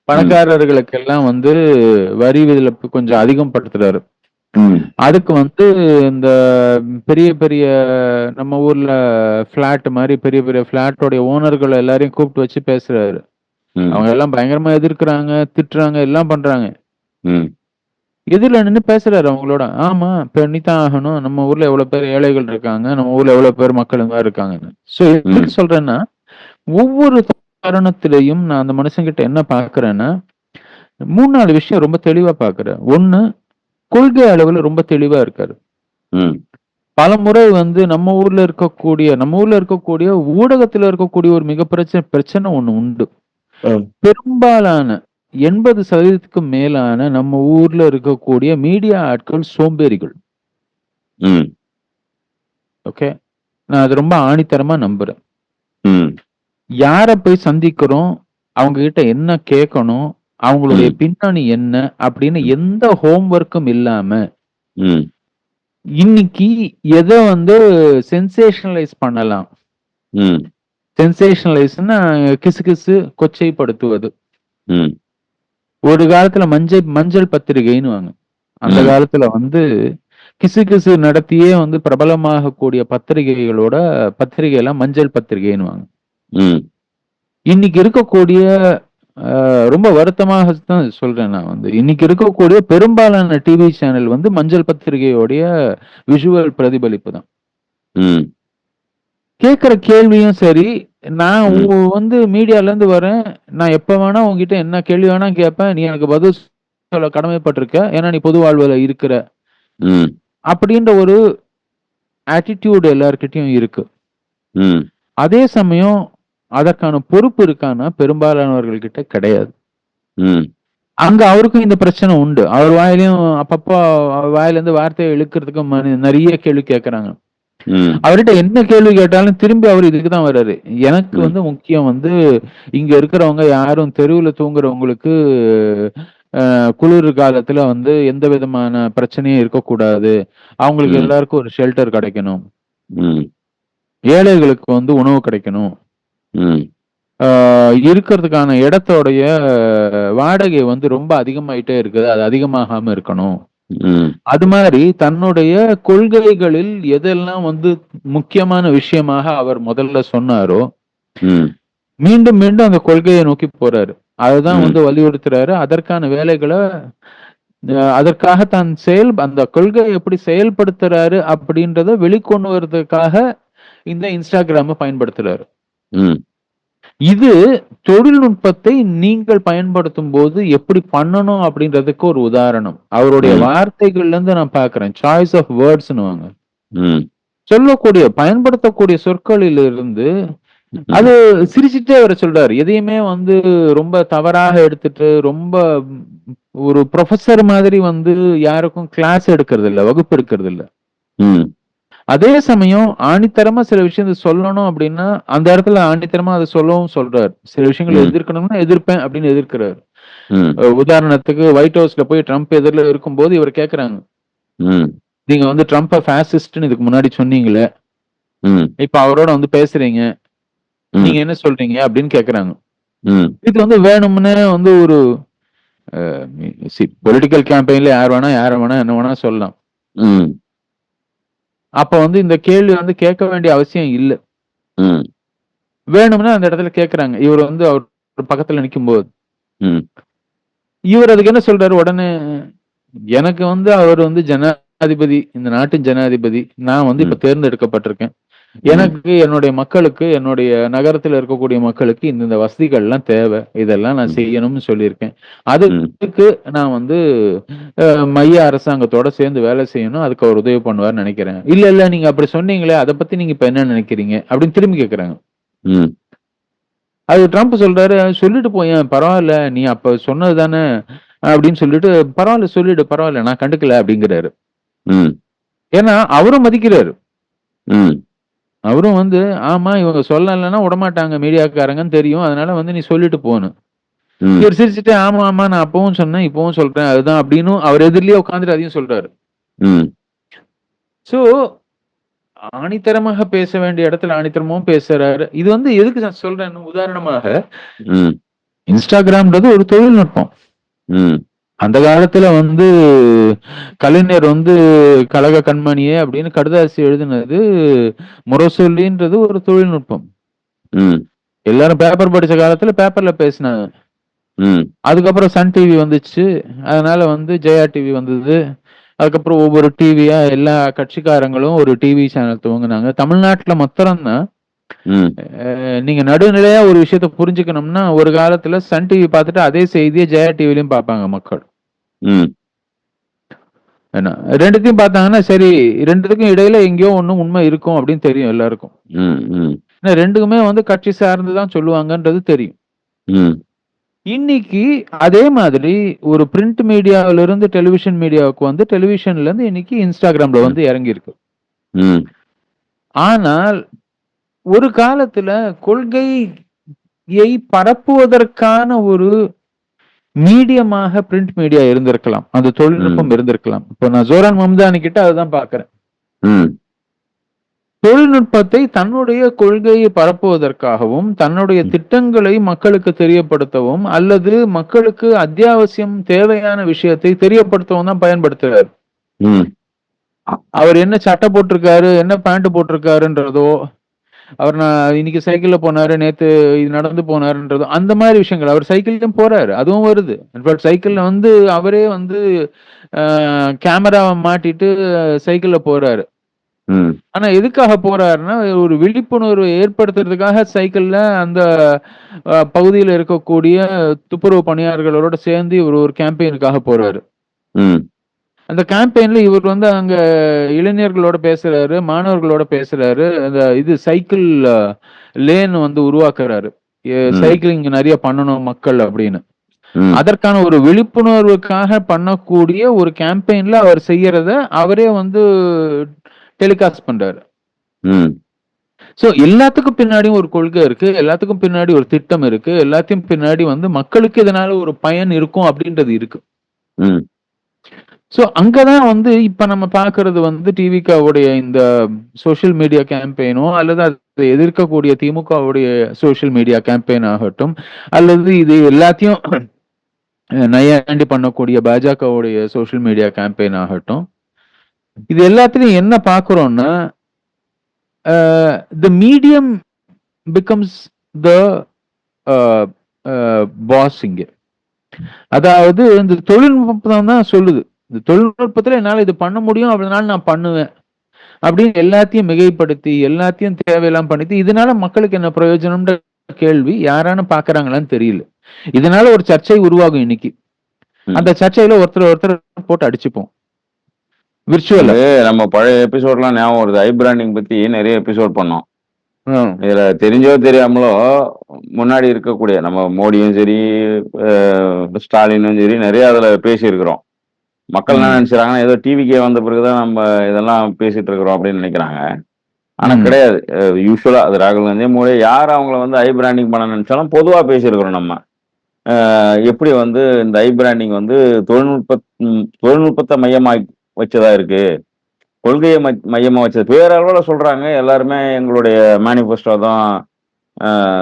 பணக்காரர்களுக்கெல்லாம் வந்து வரி விதிப்பு கொஞ்சம் அதிகம் படுத்துறாரு. அதுக்கு வந்து இந்த பெரிய பெரிய நம்ம ஊர்ல பிளாட் மாதிரி பெரிய பெரிய பிளாட்டோடைய ஓனர்கள் எல்லாரையும் கூப்பிட்டு வச்சு பேசுறாரு. அவங்க எல்லாம் பயங்கரமா எதிர்க்கிறாங்க, திட்டுறாங்க, எல்லாம் பண்றாங்க. எதிரில நின்று பேசுறாரு அவங்களோட. ஆமா, பண்ணித்தான் ஆகணும், நம்ம ஊர்ல எவ்வளவு பேர் ஏழைகள் இருக்காங்க, நம்ம ஊர்ல எவ்வளவு பேர் மக்கள் இந்த மாதிரி இருக்காங்கன்னு. சோ எதுக்கு சொல்றேன்னா, ஒவ்வொரு தருணத்திலையும் நான் அந்த மனுஷங்கிட்ட என்ன பாக்குறேன்னா 3-4 விஷயம் ரொம்ப தெளிவா பாக்குறேன். ஒண்ணு, கொள்கை அளவுல ரொம்ப தெளிவா இருக்காரு. பல முறை வந்து நம்ம ஊர்ல இருக்கக்கூடிய ஊடகத்துல இருக்கக்கூடிய ஒரு மிக பிரச்சனை ஒண்ணு உண்டு. பெரும்பாலான 80% மேலான நம்ம ஊர்ல இருக்கக்கூடிய மீடியா ஆட்கள் சோம்பேறிகள். ஓகே, நான் அது ரொம்ப ஆணித்தரமா நம்புறேன். யார போய் சந்திக்கிறோம், அவங்க கிட்ட என்ன கேட்கணும், அவங்களுடைய பின்னணி என்ன அப்படின்னு எந்த ஹோம்ஒர்க்கும் இல்லாம இன்னைக்கு எதை வந்து சென்சேஷனலைஸ் பண்ணலாம், சென்சேஷனலைஸ்னா கிசு கொச்சைப்படுத்துவது. ஒரு காலத்துல மஞ்சள் பத்திரிகைன்னு வாங்க, அந்த காலத்துல வந்து கிசு நடத்தியே வந்து பிரபலமாக கூடிய பத்திரிகை எல்லாம் மஞ்சள் பத்திரிகைன்னு வாங்க. இன்னைக்கு இருக்கக்கூடிய ரொம்ப வருத்தமாக தான் சொல்றேன் நான் வந்து, இன்னைக்கு இருக்கக்கூடிய பெரும்பாலான டிவி சேனல் வந்து மஞ்சள் பத்திரிகையோடைய விஷுவல் பிரதிபலிப்பு தான். கேட்கிற கேள்வியும் சரி, நான் வந்து மீடியால இருந்து வரேன், நான் எப்ப வேணா உங்ககிட்ட என்ன கேள்வி வேணா கேட்பேன், நீ எனக்கு பதில் சொல்ல கடமைப்பட்டிருக்க, ஏன்னா நீ பொது வாழ்வுல இருக்கிற அப்படின்ற ஒரு ஆட்டிடியூட் எல்லார்கிட்டயும் இருக்கு. அதே சமயம் அதற்கான பொறுப்பு இருக்கான்னா பெரும்பாலானவர்கள் கிட்ட கிடையாது. அங்க அவருக்கும் இந்த பிரச்சனை உண்டு. அவர் வாயிலையும் அப்பப்போ வாயில இருந்து வார்த்தையை இழுக்கிறதுக்கு நிறைய கேள்வி கேட்கறாங்க. அவர்கிட்ட என்ன கேள்வி கேட்டாலும் திரும்பி அவர் இதுக்குதான் வர்றாரு. எனக்கு வந்து முக்கியம் வந்து இங்க இருக்கிறவங்க யாரும் தெருவுல தூங்குறவங்களுக்கு குளிர் காலத்துல வந்து எந்த விதமான பிரச்சனையும் இருக்கக்கூடாது, அவங்களுக்கு எல்லாருக்கும் ஒரு ஷெல்டர் கிடைக்கணும், ஏழைகளுக்கு வந்து உணவு கிடைக்கணும், இருக்கிறதுக்கான இடத்தோடைய வாடகை வந்து ரொம்ப அதிகமாயிட்டே இருக்குது, அது அதிகமாகாம இருக்கணும். அது மாதிரி தன்னுடைய கொள்கைகளில் எதெல்லாம் வந்து முக்கியமான விஷயமாக அவர் முதல்ல சொன்னாரோ மீண்டும் மீண்டும் அந்த கொள்கையை நோக்கி போறாரு. அதுதான் வந்து வலியுறுத்துறாரு. அதற்கான வேலைகளை அதற்காக தான் அந்த கொள்கையை எப்படி செயல்படுத்துறாரு அப்படின்றத வெளிக்கொண்டு வர்றதுக்காக இந்த இன்ஸ்டாகிராம பயன்படுத்துறாரு. இது தொழில்நுட்பத்தை நீங்கள் பயன்படுத்தும் போது எப்படி பண்ணணும் அப்படின்றதுக்கு ஒரு உதாரணம். அவருடைய வார்த்தைகள்ல இருந்து நான் பாக்குறேன், சாய்ஸ் ஆஃப் வேர்ட்ஸ்னுவாங்க, சொல்லக்கூடிய பயன்படுத்தக்கூடிய சொற்களில் இருந்து அது சிரிச்சுட்டே வர சொல்றாரு. எதையுமே வந்து ரொம்ப தவறாக எடுத்துட்டு ரொம்ப ஒரு ப்ரொஃபசர் மாதிரி வந்து யாருக்கும் கிளாஸ் எடுக்கிறது இல்ல, வகுப்பு எடுக்கிறது இல்ல. அதே சமயம் ஆணித்தரமா சில விஷயத்த சொல்லணும் அப்படின்னா அந்த இடத்துல ஆணித்தரமா அதை சொல்லவும் சொல்றாரு. சில விஷயங்களை எதிர்க்கணும்னா எதிர்ப்பேன் அப்படின்னு எதிர்க்கிறாரு. உதாரணத்துக்கு ஒயிட் ஹவுஸ்ல போய் ட்ரம்ப் எதிரில இருக்கும்போது இவர் கேக்குறாங்க, நீங்க வந்து ட்ரம்ப்ப ஃபேசிஸ்ட்னு இதுக்கு முன்னாடி சொன்னீங்களே, இப்ப அவரோட வந்து பேசுறீங்க, நீங்க என்ன சொல்றீங்க அப்படின்னு கேக்குறாங்க. இது வந்து வேணும்னே வந்து ஒரு பொலிட்டிக்கல் கேம்பெயின்ல யார வேணா என்ன வேணா சொல்லலாம். அப்ப வந்து இந்த கேள்வி வந்து கேட்க வேண்டிய அவசியம் இல்ல. வேணும்னா அந்த இடத்துல கேக்குறாங்க. இவர் வந்து அவர் பக்கத்துல நிக்கும் போது இவர் அதுக்கு என்ன சொல்றாரு, உடனே எனக்கு வந்து அவர் வந்து ஜனாதிபதி, இந்த நாட்டின் ஜனாதிபதி. நான் வந்து இப்ப தேர்ந்தெடுக்கப்பட்டிருக்கேன். எனக்கு என்னுடைய மக்களுக்கு, என்னுடைய நகரத்துல இருக்கக்கூடிய மக்களுக்கு இந்த வசதிகள் எல்லாம் தேவை. இதெல்லாம் நான் செய்யணும்னு சொல்லியிருக்கேன். அதுக்கு நான் வந்து மைய அரசாங்கத்தோட சேர்ந்து வேலை செய்யணும். அதுக்கு அவர் உதவி பண்ணுவார்னு நினைக்கிறேன். இல்ல நீங்க அப்படி சொன்னீங்களே, அதை பத்தி நீங்க இப்ப என்ன நினைக்கிறீங்க அப்படின்னு திரும்பி கேக்குறாங்க. அது ட்ரம்ப் சொல்றாரு, சொல்லிட்டு போயேன், பரவாயில்ல, நீ அப்ப சொன்னது தானே அப்படின்னு சொல்லிட்டு, பரவாயில்ல சொல்லிடு, பரவாயில்ல, நான் கண்டுக்கல அப்படிங்கிறாரு. ஏன்னா அவரும் மதிக்கிறாரு. அவரும் வந்து ஆமா இவங்க சொல்லலைன்னா விடமாட்டாங்க மீடியாக்காரங்கன்னு தெரியும், அதனால வந்து நீ சொல்லிட்டு போகணும். இவர் சிரிச்சுட்டு ஆமா ஆமா நான் அப்பவும் சொன்னேன் இப்பவும் சொல்றேன் அதுதான் அப்படின்னு அவர் எதிரிலேயே உட்காந்துட்டு அதையும் சொல்றாரு. சோ ஆணித்தரமாக பேச வேண்டிய இடத்துல ஆணித்தரமும் பேசுறாரு. இது வந்து எதுக்கு நான் சொல்றேன், உதாரணமாக இன்ஸ்டாகிராம்ன்றது ஒரு தொழில்நுட்பம். அந்த காலத்துல வந்து கலைஞர் வந்து கழக கண்மணியே அப்படின்னு கடுதாசி எழுதினது முரசொலின்றது ஒரு தொழில்நுட்பம். எல்லாரும் பேப்பர் படிச்ச காலத்துல பேப்பர்ல பேசினாங்க. அதுக்கப்புறம் சன் டிவி வந்துச்சு, அதனால வந்து ஜெயா டிவி வந்தது. அதுக்கப்புறம் ஒவ்வொரு டிவியா எல்லா கட்சிக்காரங்களும் ஒரு டிவி சேனல் துவங்கினாங்க. தமிழ்நாட்டுல மாத்திரம்தான் நீங்க நடுநிலையா ஒரு விஷயத்த புரிஞ்சுக்கணும்னா, ஒரு காலத்துல சன் டிவி பார்த்துட்டு அதே செய்தியை ஜெயா டிவிலையும் பார்ப்பாங்க மக்கள். என்ன ரெண்டுத்தையும் பார்த்தாங்கன்னா சரி, ரெண்டுத்துக்கும் இடையில எங்கேயோ ஒண்ணு உண்மை இருக்கும் அப்படின்னு தெரியும் எல்லாருக்கும். ரெண்டுக்குமே வந்து கட்சி சார்ந்துதான் சொல்லுவாங்கன்றது தெரியும். இன்னைக்கு அதே மாதிரி ஒரு பிரிண்ட் மீடியாவில இருந்து டெலிவிஷன் மீடியாவுக்கு வந்து, டெலிவிஷன்ல இருந்து இன்னைக்கு இன்ஸ்டாகிராம்ல வந்து இறங்கி இருக்கு. ஆனால் ஒரு காலத்துல கொள்கையை பரப்புவதற்கான ஒரு மீடியமாக பிரிண்ட் மீடியா இருந்திருக்கலாம், அந்த தொழில்நுட்பம் இருந்திருக்கலாம். இப்ப நான் ஜோரான் மம்தானி கிட்ட அதுதான் பாக்குறேன். தொழில்நுட்பத்தை தன்னுடைய கொள்கையை பரப்புவதற்காகவும், தன்னுடைய திட்டங்களை மக்களுக்கு தெரியப்படுத்தவும், அல்லது மக்களுக்கு அத்தியாவசியம் தேவையான விஷயத்தை தெரியப்படுத்தவும் தான் பயன்படுத்துறாரு. அவர் என்ன சட்டை போட்டிருக்காரு, என்ன பேண்ட் போட்டிருக்காருன்றதோ, அவர் நான் இன்னைக்கு சைக்கிள்ல போனாரு, நேத்து இது நடந்து போனாருன்றதோ, அந்த மாதிரி விஷயங்கள். அவர் சைக்கிள்லயும் போறாரு, அதுவும் வருது. இன்ஃபேக்ட் சைக்கிள்ல வந்து அவரே வந்து கேமராவை மாட்டிட்டு சைக்கிள்ல போறாரு. ஆனா எதுக்காக போறாருன்னா, ஒரு விழிப்புணர்வு ஏற்படுத்துறதுக்காக சைக்கிள்ல அந்த பகுதியில் இருக்கக்கூடிய துப்புரவு பணியாளர்களோட சேர்ந்து இவர் ஒரு கேம்பெயினுக்காக போறாரு. அந்த கேம்பெயின்ல இவர் வந்து அங்க இளைஞர்களோட பேசுறாரு, மாணவர்களோட பேசுறாரு. அந்த இது சைக்கிள் லேன் வந்து உருவாக்குறாரு, சைக்கிளிங் நிறைய பண்ணணும் மக்கள் அப்படின்னு. அதற்கான ஒரு விழிப்புணர்வுக்காக பண்ணக்கூடிய ஒரு கேம்பெயின்ல அவர் செய்யறத அவரே வந்து டெலிகாஸ்ட் பண்றாரு. சோ எல்லாத்துக்கும் பின்னாடியும் ஒரு கொள்கை இருக்கு, எல்லாத்துக்கும் பின்னாடி ஒரு திட்டம் இருக்கு, எல்லாத்தையும் பின்னாடி வந்து மக்களுக்கு இதனால ஒரு பயன் இருக்கும் அப்படின்றது இருக்கு. சோ அங்கதான் வந்து இப்ப நம்ம பாக்குறது வந்து டிவிகாவுடைய இந்த சோசியல் மீடியா கேம்பெயினோ, அல்லது அதை எதிர்க்கக்கூடிய திமுகவுடைய சோசியல் மீடியா கேம்பெயின் ஆகட்டும், அல்லது இது எல்லாத்தையும் நையாண்டி பண்ணக்கூடிய பாஜகவுடைய சோசியல் மீடியா கேம்பெயின் ஆகட்டும், இது எல்லாத்துலயும் என்ன பாக்குறோம்னா, the medium becomes the boss இங்க. அதாவது இந்த தொழில்நுட்பம் தான் சொல்லுது, இந்த தொழில்நுட்பத்துல என்னால இது பண்ண முடியும், அப்படினால நான் பண்ணுவேன் அப்படின்னு எல்லாத்தையும் மிகைப்படுத்தி, எல்லாத்தையும் தேவையெல்லாம் பண்ணிட்டு, இதனால மக்களுக்கு என்ன பிரயோஜனம்ன்ற கேள்வி யாரானு பாக்குறாங்களான்னு தெரியல. இதனால ஒரு சர்ச்சை உருவாகும் இன்னைக்கு. அந்த சர்ச்சையில ஒருத்தர் போட்டு அடிச்சுப்போம். நம்ம பழைய எபிசோட்லாம் ஞாபகம் வருது, ஐ பிராண்டிங் பத்தி நிறைய எபிசோட் பண்ணோம். இதுல தெரிஞ்சோ தெரியாமலோ முன்னாடி இருக்கக்கூடிய நம்ம மோடியும் சரி, ஸ்டாலினும் சரி, நிறைய அதுல பேசியிருக்கிறோம். மக்கள் என்ன நினைச்சாங்கன்னா, ஏதோ டிவிக்கே வந்த பிறகுதான் நம்ம இதெல்லாம் பேசிட்டு இருக்கிறோம் அப்படின்னு நினைக்கிறாங்க. ஆனா கிடையாது. யூஸ்வலா அது ராகுல் காந்தி மோடி யார் அவங்கள வந்து ஐ பிராண்டிங் பண்ண நினைச்சாலும் பொதுவா பேசியிருக்கிறோம். நம்ம எப்படி வந்து இந்த ஐ பிராண்டிங் வந்து தொழில்நுட்பத்தை மையமாக்கி வச்சதா இருக்கு, கொள்கையை மையமா வச்சது. பேரளவுல சொல்றாங்க எல்லாருமே, எங்களுடைய மேனிஃபெஸ்டோ தான்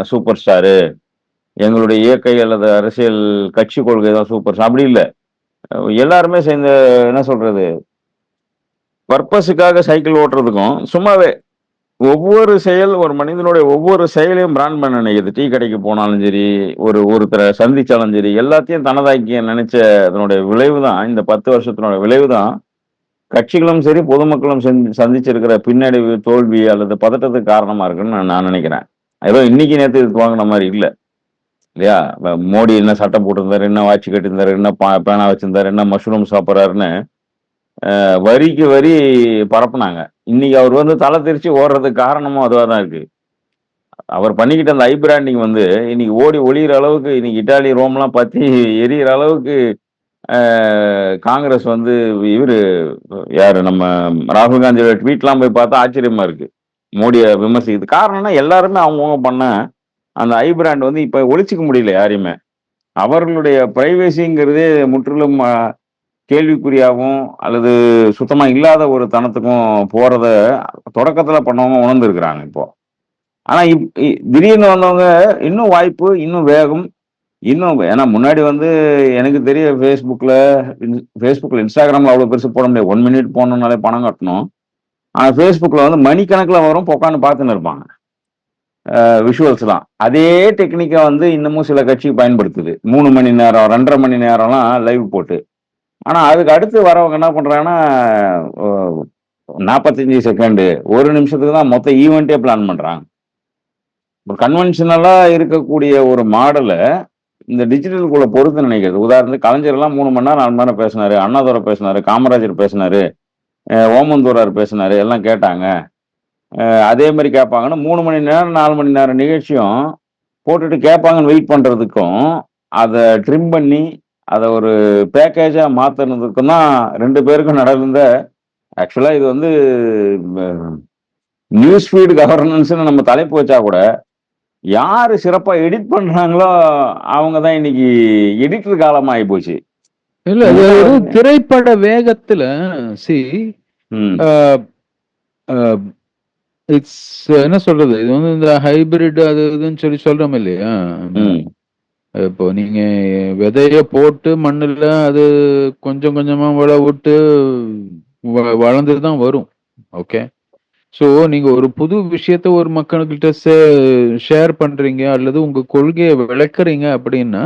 சூப்பர் ஸ்டாரு, எங்களுடைய இயற்கை அல்லது அரசியல் கட்சி கொள்கை தான் சூப்பர் ஸ்டார். அப்படி இல்லை, எல்லாருமே சேர்ந்து என்ன சொல்றது, பர்பஸுக்காக சைக்கிள் ஓட்டுறதுக்கும் சும்மாவே ஒவ்வொரு செயல் ஒரு மனிதனுடைய ஒவ்வொரு செயலையும் பிராண்ட் பண்ண நினைக்குது. டீ கடைக்கு போனாலும் சரி, ஒருத்தரை சந்திச்சாலும் சரி, எல்லாத்தையும் தனதாக்கி நினைச்ச அதனுடைய விளைவு தான், இந்த 10 வருஷத்தினுடைய விளைவு தான் கட்சிகளும் சரி, பொதுமக்களும் சந்திச்சிருக்கிற பின்னடைவு, தோல்வி அல்லது பதட்டத்துக்கு காரணமா இருக்குன்னு நான் நினைக்கிறேன். ஏதோ இன்னைக்கு நேத்து இது துவங்கின மாதிரி இல்ல. இல்லையா? மோடி என்ன சட்டம் போட்டிருந்தாரு, என்ன வாட்சி கட்டியிருந்தாரு, என்ன பேனா வச்சிருந்தாரு, என்ன மஷ்ரூம் சாப்பிட்றாருன்னு வரிக்கு வரி பரப்புனாங்க. இன்னைக்கு அவர் வந்து தலை தெரிச்சு ஓடுறதுக்கு காரணமும் அதுவாக தான் இருக்கு. அவர் பண்ணிக்கிட்ட அந்த ஐ பிராண்டிங் வந்து இன்னைக்கு ஓடி ஒளியிற அளவுக்கு, இன்னைக்கு இட்டாலி ரோம்லாம் பத்தி எரியிற அளவுக்கு காங்கிரஸ் வந்து இவரு யாரு நம்ம ராகுல் காந்தியோட ட்வீட்லாம் போய் பார்த்தா ஆச்சரியமா இருக்கு. மோடியை விமர்சிக்கிறது காரணம்னா எல்லாருமே அவங்கவுங்க பண்ண அந்த ஐ பிராண்ட் வந்து இப்ப ஒழிச்சுக்க முடியல யாரையுமே. அவர்களுடைய பிரைவேசிங்கிறதே முற்றிலும் கேள்விக்குறியாகவும் அல்லது சுத்தமா இல்லாத ஒரு தனத்துக்கும் போறத தொடக்கத்துல பண்ணவங்க உணர்ந்துருக்கிறாங்க இப்போ. ஆனா திடீர்னு வந்தவங்க இன்னும் வாய்ப்பு, இன்னும் வேகம், இன்னும் ஏன்னா முன்னாடி வந்து எனக்கு தெரிய ஃபேஸ்புக்ல இன்ஸ்டாகிராம்ல அவ்வளவு பெருசு போட முடியாது. 1 மினிட் போனோம்னாலே பணம் கட்டணும். ஆனா ஃபேஸ்புக்ல வந்து மணிக்கணக்கில் வரும், உட்காந்து பார்த்துன்னு இருப்பாங்க விஷுவல்ஸ்லாம். அதே டெக்னிக்கை வந்து இன்னமும் சில கட்சி பயன்படுத்துது. 3 மணி நேரம் 2.5 மணி நேரம்லாம் லைவ் போட்டு. ஆனா அதுக்கு அடுத்து வரவங்க என்ன பண்றாங்கன்னா 45 செகண்டு 1 நிமிஷத்துக்கு தான் மொத்த ஈவெண்ட்டே பிளான் பண்றாங்க. இப்போ கன்வென்ஷனலா இருக்கக்கூடிய ஒரு மாடலை இந்த டிஜிட்டலுக்குள்ள பொறுத்து நினைக்கிறது. உதாரணத்துக்கு கலைஞர்லாம் 3 மணி நேரம் 4 மணி நேரம் பேசினாரு, அண்ணாதுரை பேசினாரு, காமராஜர் பேசினாரு, ஓமந்தூரார் பேசினாரு, எல்லாம் கேட்டாங்க. அதே மாதிரி கேட்பாங்கன்னு 3 மணி நேரம் 4 மணி நேரம் நிகழ்ச்சியும் போட்டுட்டு கேட்பாங்கன்னு வெயிட் பண்றதுக்கும் அதை ட்ரிம் பண்ணி அதை ஒரு பேக்கேஜா மாத்தினதுக்கும் தான் 2 பேருக்கும் நடந்த. ஆக்சுவலா இது வந்து நியூஸ் ஃபீட் கவர்னன்ஸ்னு நம்ம தலைப்பு வச்சா கூட யாரு சிறப்பா எடிட் பண்றாங்களோ அவங்க தான் இன்னைக்கு எடிட்டர் காலம் ஆகி போச்சு. இல்ல இது ஒரு திரைப்பட வேகத்துல இட்ஸ் என்ன சொல்றது, இது வந்து இந்த ஹைபிரிட் அது இதுன்னு சொல்லி சொல்றோம் இல்லையா. இப்போ நீங்க விதைய போட்டு மண்ணுல அது கொஞ்சம் கொஞ்சமா விட்டு வளர்ந்துதான் வரும். ஓகே, ஸோ நீங்க ஒரு புது விஷயத்த ஒரு மக்கள்கிட்ட ஷேர் பண்றீங்க அல்லது உங்க கொள்கையை விளக்குறீங்க அப்படின்னா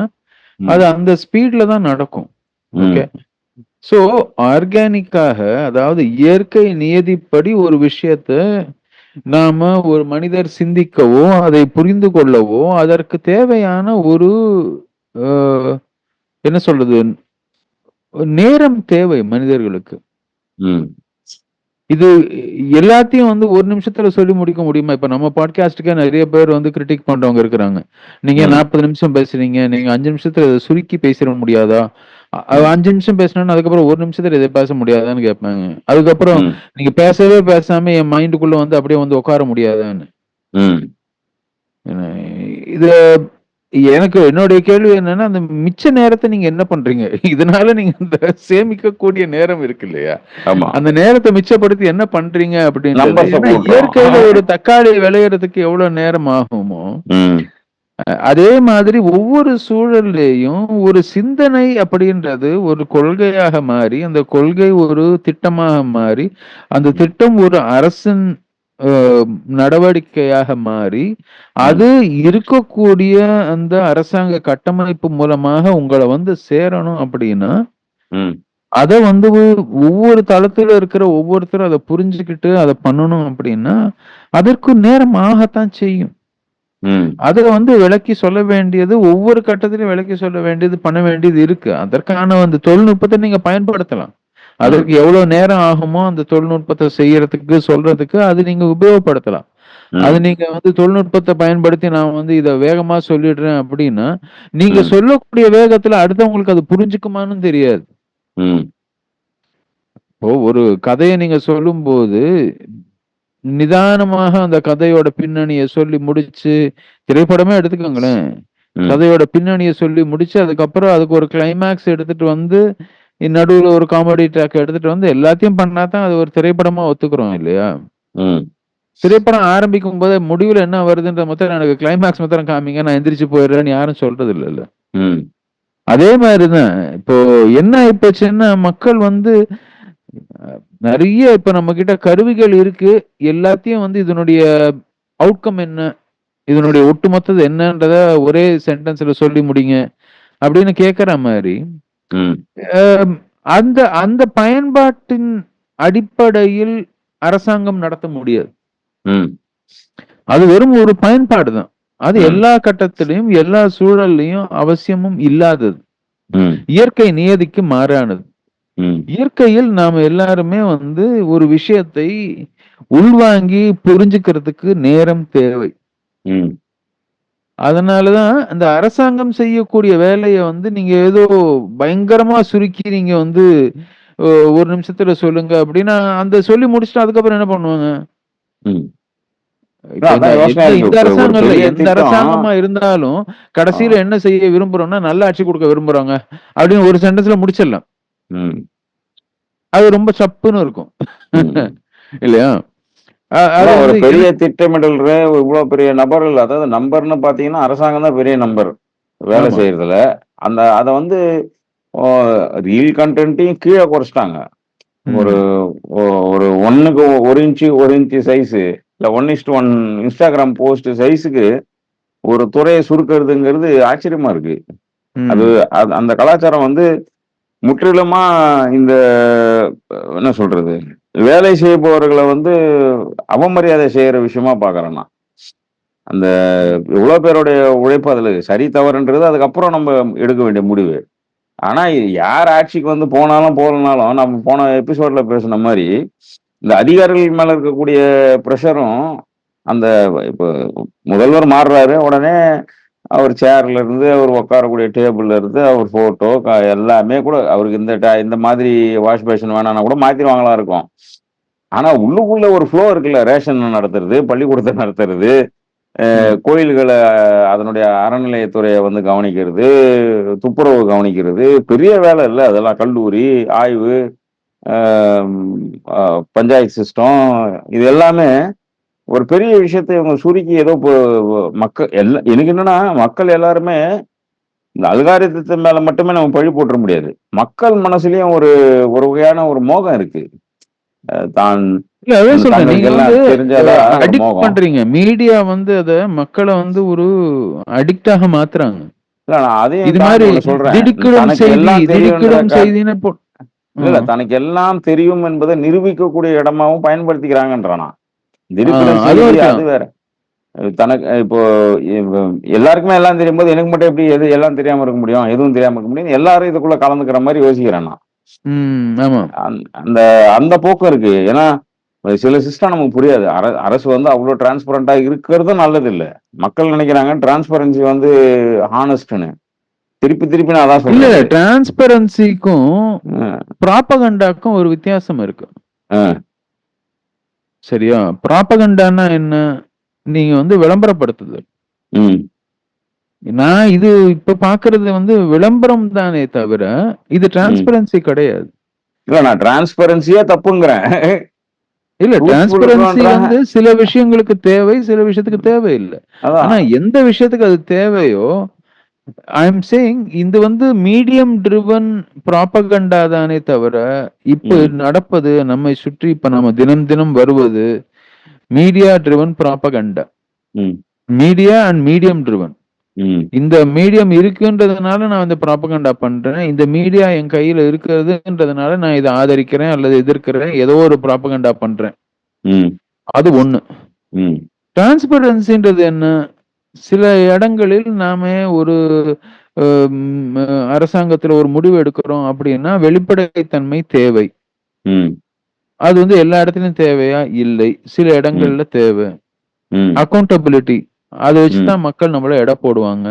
அது அந்த ஸ்பீட்ல தான் நடக்கும். ஓகே, ஸோ ஆர்கானிக்காக, அதாவது இயற்கை நியதிப்படி ஒரு விஷயத்த நாம ஒரு மனிதர் சிந்திக்கவோ அதை புரிந்து கொள்ளவோ அதற்கு தேவையான ஒரு என்ன சொல்றது நேரம் தேவை மனிதர்களுக்கு. இது எல்லாத்தையும் வந்து 1 நிமிஷத்துல சொல்லி முடிக்க முடியுமா? இப்ப நம்ம பாட்காஸ்டுக்கே நிறைய பேர் வந்து கிரிட்டிக் பண்றவங்க இருக்கிறாங்க. நீங்க 40 நிமிஷம் பேசுறீங்க, நீங்க 5 நிமிஷத்துல இதை சுருக்கி பேசிட முடியாதா? 5 நிமிஷம் பேசணும்னு அதுக்கப்புறம் 1 நிமிஷத்துல இதை பேச முடியாதான்னு கேட்பாங்க. அதுக்கப்புறம் நீங்க பேசவே பேசாம என் மைண்டுக்குள்ள வந்து அப்படியே வந்து உட்கார முடியாதான்னு. இது எனக்கு என்னுடைய கேள்வி என்னன்னா, அந்த மிச்ச நேரத்தை நீங்க என்ன பண்றீங்க? இதனால நீங்க இந்த சேமிக்கக்கூடிய நேரம் இருக்கு இல்லையா, அந்த நேரத்தை மிச்சப்படுத்தி என்ன பண்றீங்க அப்படின்னு. இயற்கையில ஒரு தக்காளி விளையறதுக்கு எவ்வளவு நேரம் ஆகுமோ அதே மாதிரி ஒவ்வொரு சூழல்லையும் ஒரு சிந்தனை அப்படின்றது ஒரு கொள்கையாக மாறி, அந்த கொள்கை ஒரு திட்டமாக மாறி, அந்த திட்டம் ஒரு அரசின் நடவடிக்கையாக மாறி, அது இருக்கக்கூடிய அந்த அரசாங்க கட்டமைப்பு மூலமாக உங்களை வந்து சேரணும் அப்படின்னா அதை வந்து ஒவ்வொரு தளத்துல இருக்கிற ஒவ்வொருத்தரும் அதை புரிஞ்சுக்கிட்டு அதை பண்ணணும் அப்படின்னா அதற்கு நேரம் ஆகத்தான் செய்யும். அதை வந்து விளக்கி சொல்ல வேண்டியது, ஒவ்வொரு கட்டத்திலையும் விளக்கி சொல்ல வேண்டியது, பண்ண வேண்டியது இருக்கு. அதற்கான அந்த தொழில்நுட்பத்தை நீங்க பயன்படுத்தலாம். அதற்கு எவ்வளவு நேரம் ஆகுமோ அந்த தொழில்நுட்பத்தை செய்யறதுக்கு சொல்றதுக்கு அது நீங்க உபயோகப்படுத்தலாம். அது நீங்க வந்து தொழில்நுட்பத்தை பயன்படுத்தி நான் வந்து இதை வேகமா சொல்லிடுறேன் அப்படின்னா நீங்க சொல்லக்கூடிய வேகத்துல அடுத்தவங்களுக்கு அது புரிஞ்சுக்குமான்னு தெரியாது. இப்போ ஒரு கதையை நீங்க சொல்லும் போது நிதானமாக அந்த கதையோட பின்னணியை சொல்லி முடிச்சு, திரைப்படமே எடுத்துக்கோங்களேன், கதையோட பின்னணியை சொல்லி முடிச்சு அதுக்கப்புறம் அதுக்கு ஒரு கிளைமேக்ஸ் எடுத்துட்டு வந்து நடுவுல ஒரு காமெடி ட்ராக் எடுத்துட்டு வந்து எல்லாத்தையும் பண்ணாதான் அது ஒரு திரைப்படமா ஒத்துக்கிறோம் இல்லையா. திரைப்படம் ஆரம்பிக்கும் போதே முடிவுல என்ன வருதுன்ற மொத்தம் எனக்கு கிளைமேக்ஸ் மொத்தம் காமிங்க, நான் எந்திரிச்சு போயிடுறேன்னு யாரும் சொல்றது இல்லைல்ல. அதே மாதிரிதான் இப்போ என்ன ஆயிப்போச்சுன்னா மக்கள் வந்து நிறைய இப்ப நம்ம கிட்ட கருவிகள் இருக்கு. எல்லாத்தையும் வந்து இதனுடைய அவுட்கம் என்ன, இதனுடைய ஒட்டுமொத்தது என்னன்றத ஒரே சென்டென்ஸ்ல சொல்லி முடிங்க அப்படின்னு கேக்குற மாதிரி அந்த அந்த பயன்பாட்டின் அடிப்படையில் அரசாங்கம் நடத்த முடியாது. அது வெறும் ஒரு பயன்பாடு தான். அது எல்லா கட்டத்திலையும் எல்லா சூழல்லையும் அவசியமும் இல்லாதது. இயற்கை நியதிக்கு மாறானது. இயற்கையில் நாம எல்லாருமே வந்து ஒரு விஷயத்தை உள்வாங்கி புரிஞ்சுக்கிறதுக்கு நேரம் தேவை. அதனாலதான் இந்த அரசாங்கம் செய்யக்கூடிய வேலையை வந்து நீங்க ஏதோ பயங்கரமா சுருக்கி நீங்க வந்து ஒரு நிமிஷத்துல சொல்லுங்க அப்படின்னா அந்த சொல்லி முடிச்சுட்டு அதுக்கப்புறம் என்ன பண்ணுவாங்க? இந்த அரசாங்கம்ல எந்த அரசாங்கமா இருந்தாலும் கடைசியில என்ன செய்ய விரும்புறோம்னா நல்ல ஆட்சி கொடுக்க விரும்புறாங்க அப்படின்னு ஒரு சென்டென்ஸ்ல முடிச்சிடலாம். அது ரொம்ப சப்புன்னு இருக்கும் இல்லையா? ஒரு பெரிய திட்டமிடல் இவ்வளவு பெரிய நபர்கள், அதாவது நம்பர்னு பாத்தீங்கன்னா அரசாங்கம் தான் பெரிய நம்பர் வேலை செய்யறதுல. அந்த அதை வந்து ரீல் கண்டென்ட்டையும் கீழே குறைச்சிட்டாங்க. ஒரு ஒரு 1 இன்ச்சு சைஸு இல்ல 1:1 இன்ஸ்டாகிராம் போஸ்ட் சைஸுக்கு ஒரு துறையை சுருக்கிறதுங்கிறது ஆச்சரியமா இருக்கு. அது அந்த கலாச்சாரம் வந்து முற்றிலுமா இந்த என்ன சொல்றது, வேலை செய்பவர்களை வந்து அவமரியாதை செய்யற விஷயமா பாக்குறேன்னா, அந்த எவ்வளவு பேருடைய உழைப்பு அதுல சரி தவறுன்றது அதுக்கப்புறம் நம்ம எடுக்க வேண்டிய முடிவு. ஆனா யார் ஆட்சிக்கு வந்து போனாலும் போகலனாலும் நம்ம போன எபிசோட்ல பேசுன மாதிரி இந்த அதிகாரிகள் மேல இருக்கக்கூடிய ப்ரெஷரும், அந்த இப்போ முதல்வர் மாறுறாரு உடனே அவர் சேர்ல இருந்து அவர் உட்காரக்கூடிய டேபிள்ல இருந்து அவர் போட்டோ எல்லாமே கூட அவருக்கு இந்த மாதிரி வாஷ் பேஷன் வேணாம்னா கூட மாத்திருவாங்களா இருக்கும். ஆனா உள்ளுக்குள்ள ஒரு ஃப்ளோ இருக்குல்ல, ரேஷன் நடத்துறது, பள்ளிக்கூடத்தை நடத்துறது, கோயில்களை அதனுடைய அறநிலையத்துறையை வந்து கவனிக்கிறது, துப்புரவு கவனிக்கிறது, பெரிய வேலை இல்லை அதெல்லாம். கல்லூரி ஆய்வு, பஞ்சாயத்து சிஸ்டம், இது எல்லாமே ஒரு பெரிய விஷயத்தை இவங்க சுருக்கி ஏதோ மக்கள் எனக்கு என்னன்னா மக்கள் எல்லாருமே இந்த அல்காரிதத்து மேல மட்டுமே நம்ம பழி போட்டுற முடியாது. மக்கள் மனசுலயும் ஒரு வகையான ஒரு மோகம் இருக்கு. தான் பண்றீங்க மீடியா வந்து அத மக்களை வந்து ஒரு அடிக்டாக மாத்துறாங்க. இது மாதிரி இல்ல தனக்கு எல்லாம் தெரியும் என்பதை நிரூபிக்கக்கூடிய இடமாவும் பயன்படுத்திக்கிறாங்கன்றானா. அது வேற. தனக்கு இப்போ எல்லாருக்குமே எல்லாம் தெரியும் போது எனக்கு மட்டும் எப்படி எல்லாம் தெரியாம இருக்க முடியும், எதுவும் தெரியாம இருக்க முடியும், எல்லாரும் இதுக்குள்ள கலந்துக்கிற மாதிரி யோசிக்கிறேன் நான். அந்த அந்த போக்கம் இருக்கு. ஏன்னா சில சிஸ்டம் நமக்கு புரியாது. அரசு வந்து அவ்வளவு டிரான்ஸ்பரண்டா இருக்கிறதும் நல்லது இல்ல. மக்கள் நினைக்கிறாங்க டிரான்ஸ்பரன்சி வந்து ஹானஸ்ட்னு. திருப்பி நான் அதான் சொல்றேன். இல்ல, டிரான்ஸ்பரன்சிக்கும் ப்ராபகண்டாக்கும் ஒரு வித்தியாசம் இருக்கு. சரியா? ப்ராபகண்டான்னா என்ன? நீங்க வந்து விளம்பரப்படுத்துதல். நான் இது இப்ப பாக்குறது வந்து விளம்பரம் தானே தவிர இது டிரான்ஸ்பரன்சி கிடையாது. இல்ல, நான் டிரான்ஸ்பரன்சியே தப்புங்கிறேன். இல்ல, டிரான்ஸ்பரன்சி வந்து சில விஷயங்களுக்கு தேவை, சில விஷயத்துக்கு தேவையில்லை. ஆனா எந்த விஷயத்துக்கு அது தேவையோ ஐ எம் சேயிங் இது வந்து மீடியம் ட்ரிவன் ப்ராபகண்டா தானே தவிர இப்ப நடப்பது நம்மை சுற்றி இப்ப நம்ம தினம் வருவது media driven propaganda. Media and medium driven. இந்த மீடியம் இருக்குன்றதுனால நான் இந்த ப்ராபகண்டா பண்றேன், இந்த மீடியா என் கையில இருக்கிறதுன்றதுனால நான் இதை ஆதரிக்கிறேன் அல்லது எதிர்க்கிறேன், ஏதோ ஒரு ப்ராபகண்டா பண்றேன். அது ஒண்ணு. டிரான்ஸ்பரன்சின்றது என்ன? சில இடங்களில் நாம ஒரு அரசாங்கத்துல ஒரு முடிவு எடுக்கிறோம் அப்படின்னா வெளிப்படைத்தன்மை தேவை. அது வந்து எல்லா இடத்துலயும் தேவையா? இல்லை, சில இடங்கள்ல தேவை. அக்கௌண்டபிலிட்டி, அதை வச்சுதான் மக்கள் நம்மள எடை போடுவாங்க.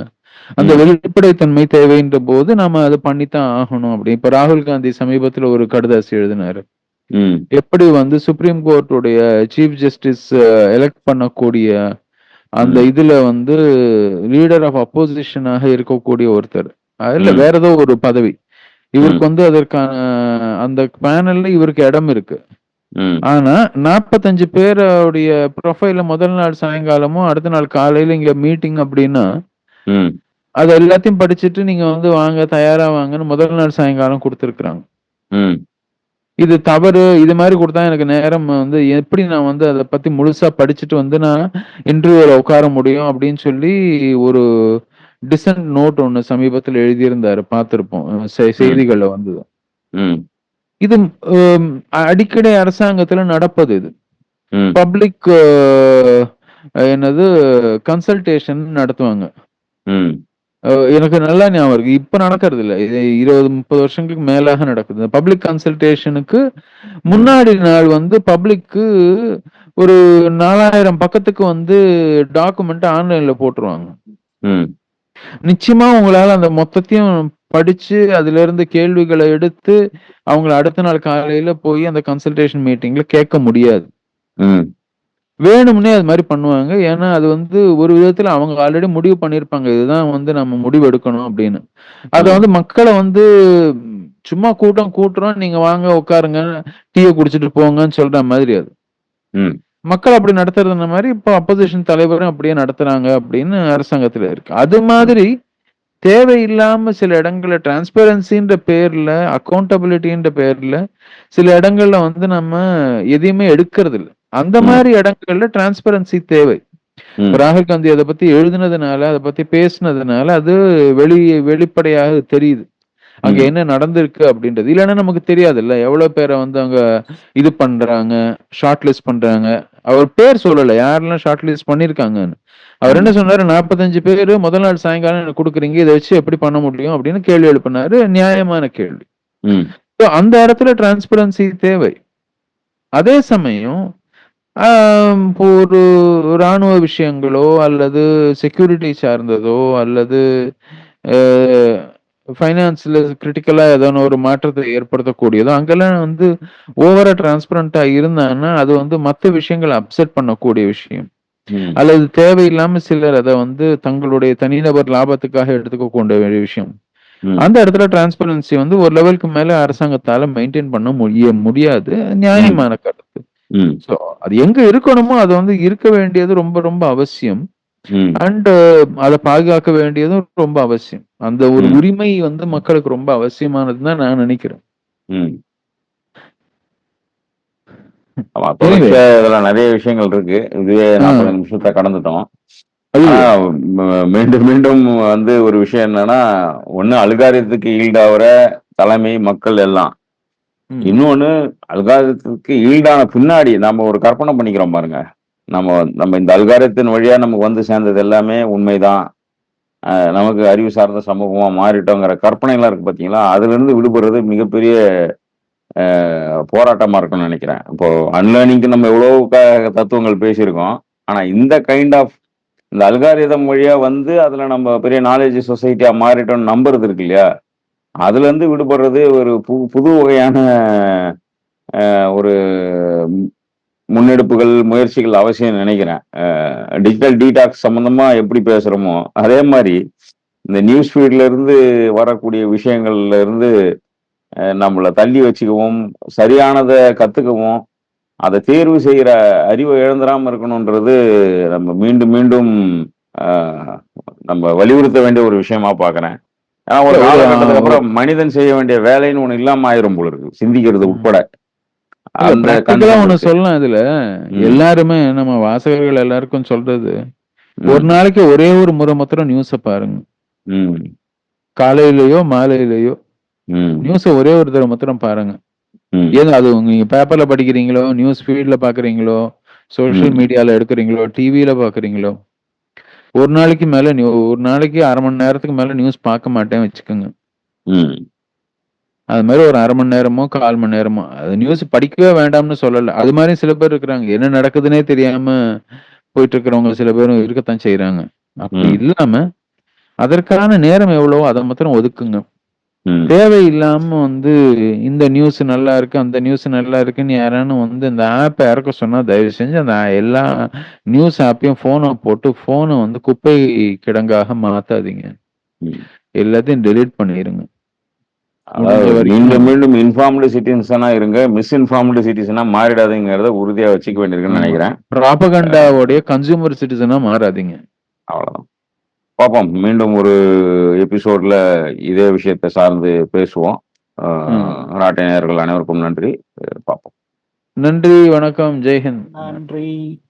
அந்த வெளிப்படைத்தன்மை தேவைன்ற போது நாம அதை பண்ணித்தான் ஆகணும். அப்படி இப்ப ராகுல் காந்தி சமீபத்துல ஒரு கடிதாசி எழுதினாரு. எப்படி வந்து சுப்ரீம் கோர்ட்டுடைய சீஃப் ஜஸ்டிஸ் எலெக்ட் பண்ணக்கூடிய அந்த இதுல வந்து லீடர் ஆஃப் அப்போசிஷனாக இருக்கக்கூடிய ஒருத்தர், அதுல வேற ஏதோ ஒரு பதவி, இவருக்கு வந்து அதற்கான அந்த பேனல்ல இவருக்கு இடம் இருக்கு. ஆனா 45 பேருடைய ப்ரொஃபைல முதல் நாள் சாயங்காலமும் அடுத்த நாள் காலையில இங்க மீட்டிங் அப்படின்னா அது எல்லாத்தையும் படிச்சுட்டு நீங்க வந்து வாங்க, தயாரா வாங்கன்னு முதல் நாள் சாயங்காலம் கொடுத்துருக்காங்க. இது தவறு, இது மாதிரி கொடுத்தா எனக்கு நேரம் வந்து எப்படி நான் வந்து அதை பத்தி முழுசா படிச்சுட்டு வந்து நான் இன்டர்வியூல உட்கார முடியும் அப்படின்னு சொல்லி ஒரு டிசன்ட் நோட் ஒண்ணு சமீபத்தில் எழுதியிருந்தாரு, பார்த்திருப்போம் செய்திகள்ல வந்தது. இது அடிக்கடி அரசாங்கத்துல நடப்பது. இது பப்ளிக் என்னது கன்சல்டேஷன் நடத்துவாங்க. எனக்கு நல்லா ஞாபகம் இருக்கு. இப்ப நடக்கிறது இல்ல, இது 20-30 வருஷங்களுக்கு மேலாக நடக்குது. பப்ளிக் கன்சல்டேஷனுக்கு முன்னாடி நாள் வந்து பப்ளிக்கு ஒரு 4000 பக்கத்துக்கு வந்து டாக்குமெண்ட் ஆன்லைன்ல போட்டுருவாங்க. நிச்சயமா உங்களால அந்த மொத்தத்தையும் படிச்சு அதுல இருந்து கேள்விகளை எடுத்து அவங்கள அடுத்த நாள் காலையில போய் அந்த கன்சல்டேஷன் மீட்டிங்ல கேட்க முடியாது. வேணும்னே அது மாதிரி பண்ணுவாங்க. ஏன்னா அது வந்து ஒரு விதத்துல அவங்க ஆல்ரெடி முடிவு பண்ணிருப்பாங்க, இதுதான் வந்து நம்ம முடிவு எடுக்கணும் அப்படின்னு. அத வந்து மக்களை வந்து சும்மா கூட்டுறோம், நீங்க வாங்க உட்காருங்க, டீயை குடிச்சிட்டு போங்கன்னு சொல்ற மாதிரி அது. மக்கள் அப்படி நடத்துறது மாதிரி இப்போ அப்போசிஷன் தலைவரும் அப்படியே நடத்துறாங்க அப்படின்னு அரசாங்கத்துல இருக்கு. அது மாதிரி தேவையில்லாம சில இடங்கள்ல டிரான்ஸ்பரன்சின்ற பேர்ல, அக்கௌண்டபிலிட்டின்ற பேர்ல சில இடங்கள்ல வந்து நம்ம எதையுமே எடுக்கிறது இல்லை. அந்த மாதிரி இடங்கள்ல டிரான்ஸ்பரன்சி தேவை. ராகுல் காந்தி அதை பத்தி எழுதினதுனால, அதை பத்தி பேசினதுனால அது வெளிப்படையாக தெரியுது அங்க என்ன நடந்திருக்கு அப்படின்றது. இல்லைன்னா நமக்கு தெரியாது இல்ல எவ்வளவு பேரை வந்து அங்க இது பண்றாங்க, ஷார்ட் லிஸ்ட் பண்றாங்க. அவர் பேர் சொல்லல யாரெல்லாம் ஷார்ட் லிஸ்ட் பண்ணிருக்காங்கன்னு. அவர் என்ன சொன்னாரு, 45 பேரு முதல் நாள் சாயங்காலம் எனக்கு கொடுக்குறீங்க, இதை வச்சு எப்படி பண்ண முடியும் அப்படின்னு கேள்வி எழுப்பினாரு. நியாயமான கேள்வி. அந்த இடத்துல டிரான்ஸ்பரன்சி தேவை. அதே சமயம் ஒரு ராணுவ விஷயங்களோ அல்லது செக்யூரிட்டி சார்ந்ததோ அல்லது ஃபைனான்ஸ்ல கிரிட்டிக்கலா ஏதாவது ஒரு மாற்றத்தை ஏற்படுத்தக்கூடியதோ அங்கெல்லாம் வந்து ஓவரா டிரான்ஸ்பரண்டா இருந்தாங்கன்னா அது வந்து மற்ற விஷயங்களை அப்செட் பண்ணக்கூடிய விஷயம். அல்லது தேவையில்லாம சிலர் அதை வந்து தங்களுடைய தனிநபர் லாபத்துக்காக எடுத்துக்க வேண்டிய விஷயம். அந்த இடத்துல டிரான்ஸ்பரன்சி வந்து ஒரு லெவலுக்கு மேல அரசாங்கத்தால மெயின்டைன் பண்ண முடியாது. நியாயமான கருத்து. சோ அது எங்க இருக்கணுமோ அது வந்து இருக்க வேண்டியது ரொம்ப ரொம்ப அவசியம். அண்ட் அதை பாதுகாக்க வேண்டியதும் ரொம்ப அவசியம். அந்த ஒரு உரிமை வந்து மக்களுக்கு ரொம்ப அவசியமானதுன்னு தான் நான் நினைக்கிறேன். இதுல நிறைய விஷயங்கள் இருக்கு. இதுவே 40 நிமிஷத்தை கடந்துட்டோம். மீண்டும் மீண்டும் வந்து ஒரு விஷயம் என்னன்னா, ஒண்ணு அல்காரிதத்துக்கு ஈல்டாகிற தலைமை மக்கள் எல்லாம், இன்னொன்னு அல்காரிதத்துக்கு ஈல்டான பின்னாடி நாம ஒரு கற்பனை பண்ணிக்கிறோம் பாருங்க. நம்ம இந்த அல்காரிதத்தின் வழியா நமக்கு வந்து சேர்ந்தது எல்லாமே உண்மைதான், நமக்கு அறிவு சார்ந்த சமூகமா மாறிட்டோங்கிற கற்பனைலாம் இருக்கு பார்த்தீங்களா? அதுல இருந்து விடுபடுறது மிகப்பெரிய போராட்டமா இருக்கும்னு நினைக்கிறேன். இப்போ அன்லேர்னிங்க்கு நம்ம எவ்வளோ தத்துவங்கள் பேசியிருக்கோம். ஆனா இந்த கைண்ட் ஆஃப் இந்த அல்காரிதம் வழியா வந்து அதுல நம்ம பெரிய நாலேஜ் சொசைட்டியா மாறிட்டோம்னு நம்புறது இருக்கு இல்லையா? அதுல இருந்து விடுபடுறது ஒரு புது வகையான ஒரு முன்னெடுப்புகள், முயற்சிகள் அவசியம் நினைக்கிறேன். டிஜிட்டல் டீடாக்ஸ் சம்பந்தமா எப்படி பேசுறோமோ அதே மாதிரி இந்த நியூஸ் ஃபீட்ல இருந்து வரக்கூடிய விஷயங்கள்ல இருந்து நம்மளை தள்ளி வச்சுக்கவும், சரியானதை கத்துக்கவும், அதை தேர்வு செய்யற அறிவை இழந்துடாம இருக்கணும்ன்றது நம்ம மீண்டும் மீண்டும் நம்ம வலியுறுத்த வேண்டிய ஒரு விஷயமா பாக்குறேன். ஏன்னா ஒரு காலகட்டத்துக்கு அப்புறம் மனிதன் செய்ய வேண்டிய வேலைன்னு ஒண்ணு இல்லாம ஆயிரும் போல இருக்கு, சிந்திக்கிறது உட்பட. ஒண்ணு சொல்லலாம். இதுல எல்லாருமே நம்ம வாசகர்கள் எல்லாருக்கும் சொல்றது, ஒரு நாளைக்கு ஒரே ஒரு முறை மாத்திரம் நியூஸ பாருங்க. காலையிலயோ மாலையிலயோ நியூஸ ஒரே ஒரு தடவை மாத்திரம் பாருங்க. ஏதோ அது நீங்க பேப்பர்ல படிக்கிறீங்களோ, நியூஸ் ஃபீட்ல பாக்குறீங்களோ, சோசியல் மீடியால எடுக்கிறீங்களோ, டிவியில பாக்குறீங்களோ, ஒரு நாளைக்கு மேல ஒரு நாளைக்கு 1/2 மணி நேரத்துக்கு மேல நியூஸ் பார்க்க மாட்டேன் வச்சுக்கோங்க. அது மாதிரி ஒரு 1/2 மணி நேரமோ 1/4 மணி நேரமோ அது நியூஸ் படிக்கவே வேண்டாம்னு சொல்லல. அது மாதிரி சில பேர் இருக்கிறாங்க, என்ன நடக்குதுன்னே தெரியாம போயிட்டு இருக்கிறவங்க சில பேரும் இருக்கத்தான் செய்யறாங்க. அப்படி இல்லாம அதற்கான நேரம் எவ்வளவோ அதை மாத்திரம் ஒதுக்குங்க. தேவையில்லாம வந்து இந்த நியூஸ் நல்லா இருக்கு, அந்த நியூஸ் நல்லா இருக்குன்னு யாரானு வந்து இந்த ஆப்பை இறக்க சொன்னா தயவு செஞ்சு அந்த எல்லா நியூஸ் ஆப்பையும் போனை போட்டு போனை வந்து குப்பை கிடங்காக மாத்தாதீங்க. எல்லாத்தையும் டெலீட் பண்ணிருங்க. மீண்டும் மீண்டும் இன்ஃபார்ம்டு சிட்டிசனா இருங்க, மிஸ்இன்ஃபார்ம்டு சிட்டிசனா மாறிடாதீங்கிறத உறுதியா வச்சுக்க வேண்டியிருக்குன்னு நினைக்கிறேன். ப்ராபகண்டாவோடைய கன்சூமர் சிட்டிசனா மாறாதீங்க. அவ்வளவுதான். பார்ப்போம், மீண்டும் ஒரு எபிசோட்ல இதே விஷயத்தை சார்ந்து பேசுவோம். நாட்டினர்கள் அனைவருக்கும் நன்றி. பார்ப்போம். நன்றி, வணக்கம், ஜெய்ஹிந்த். நன்றி.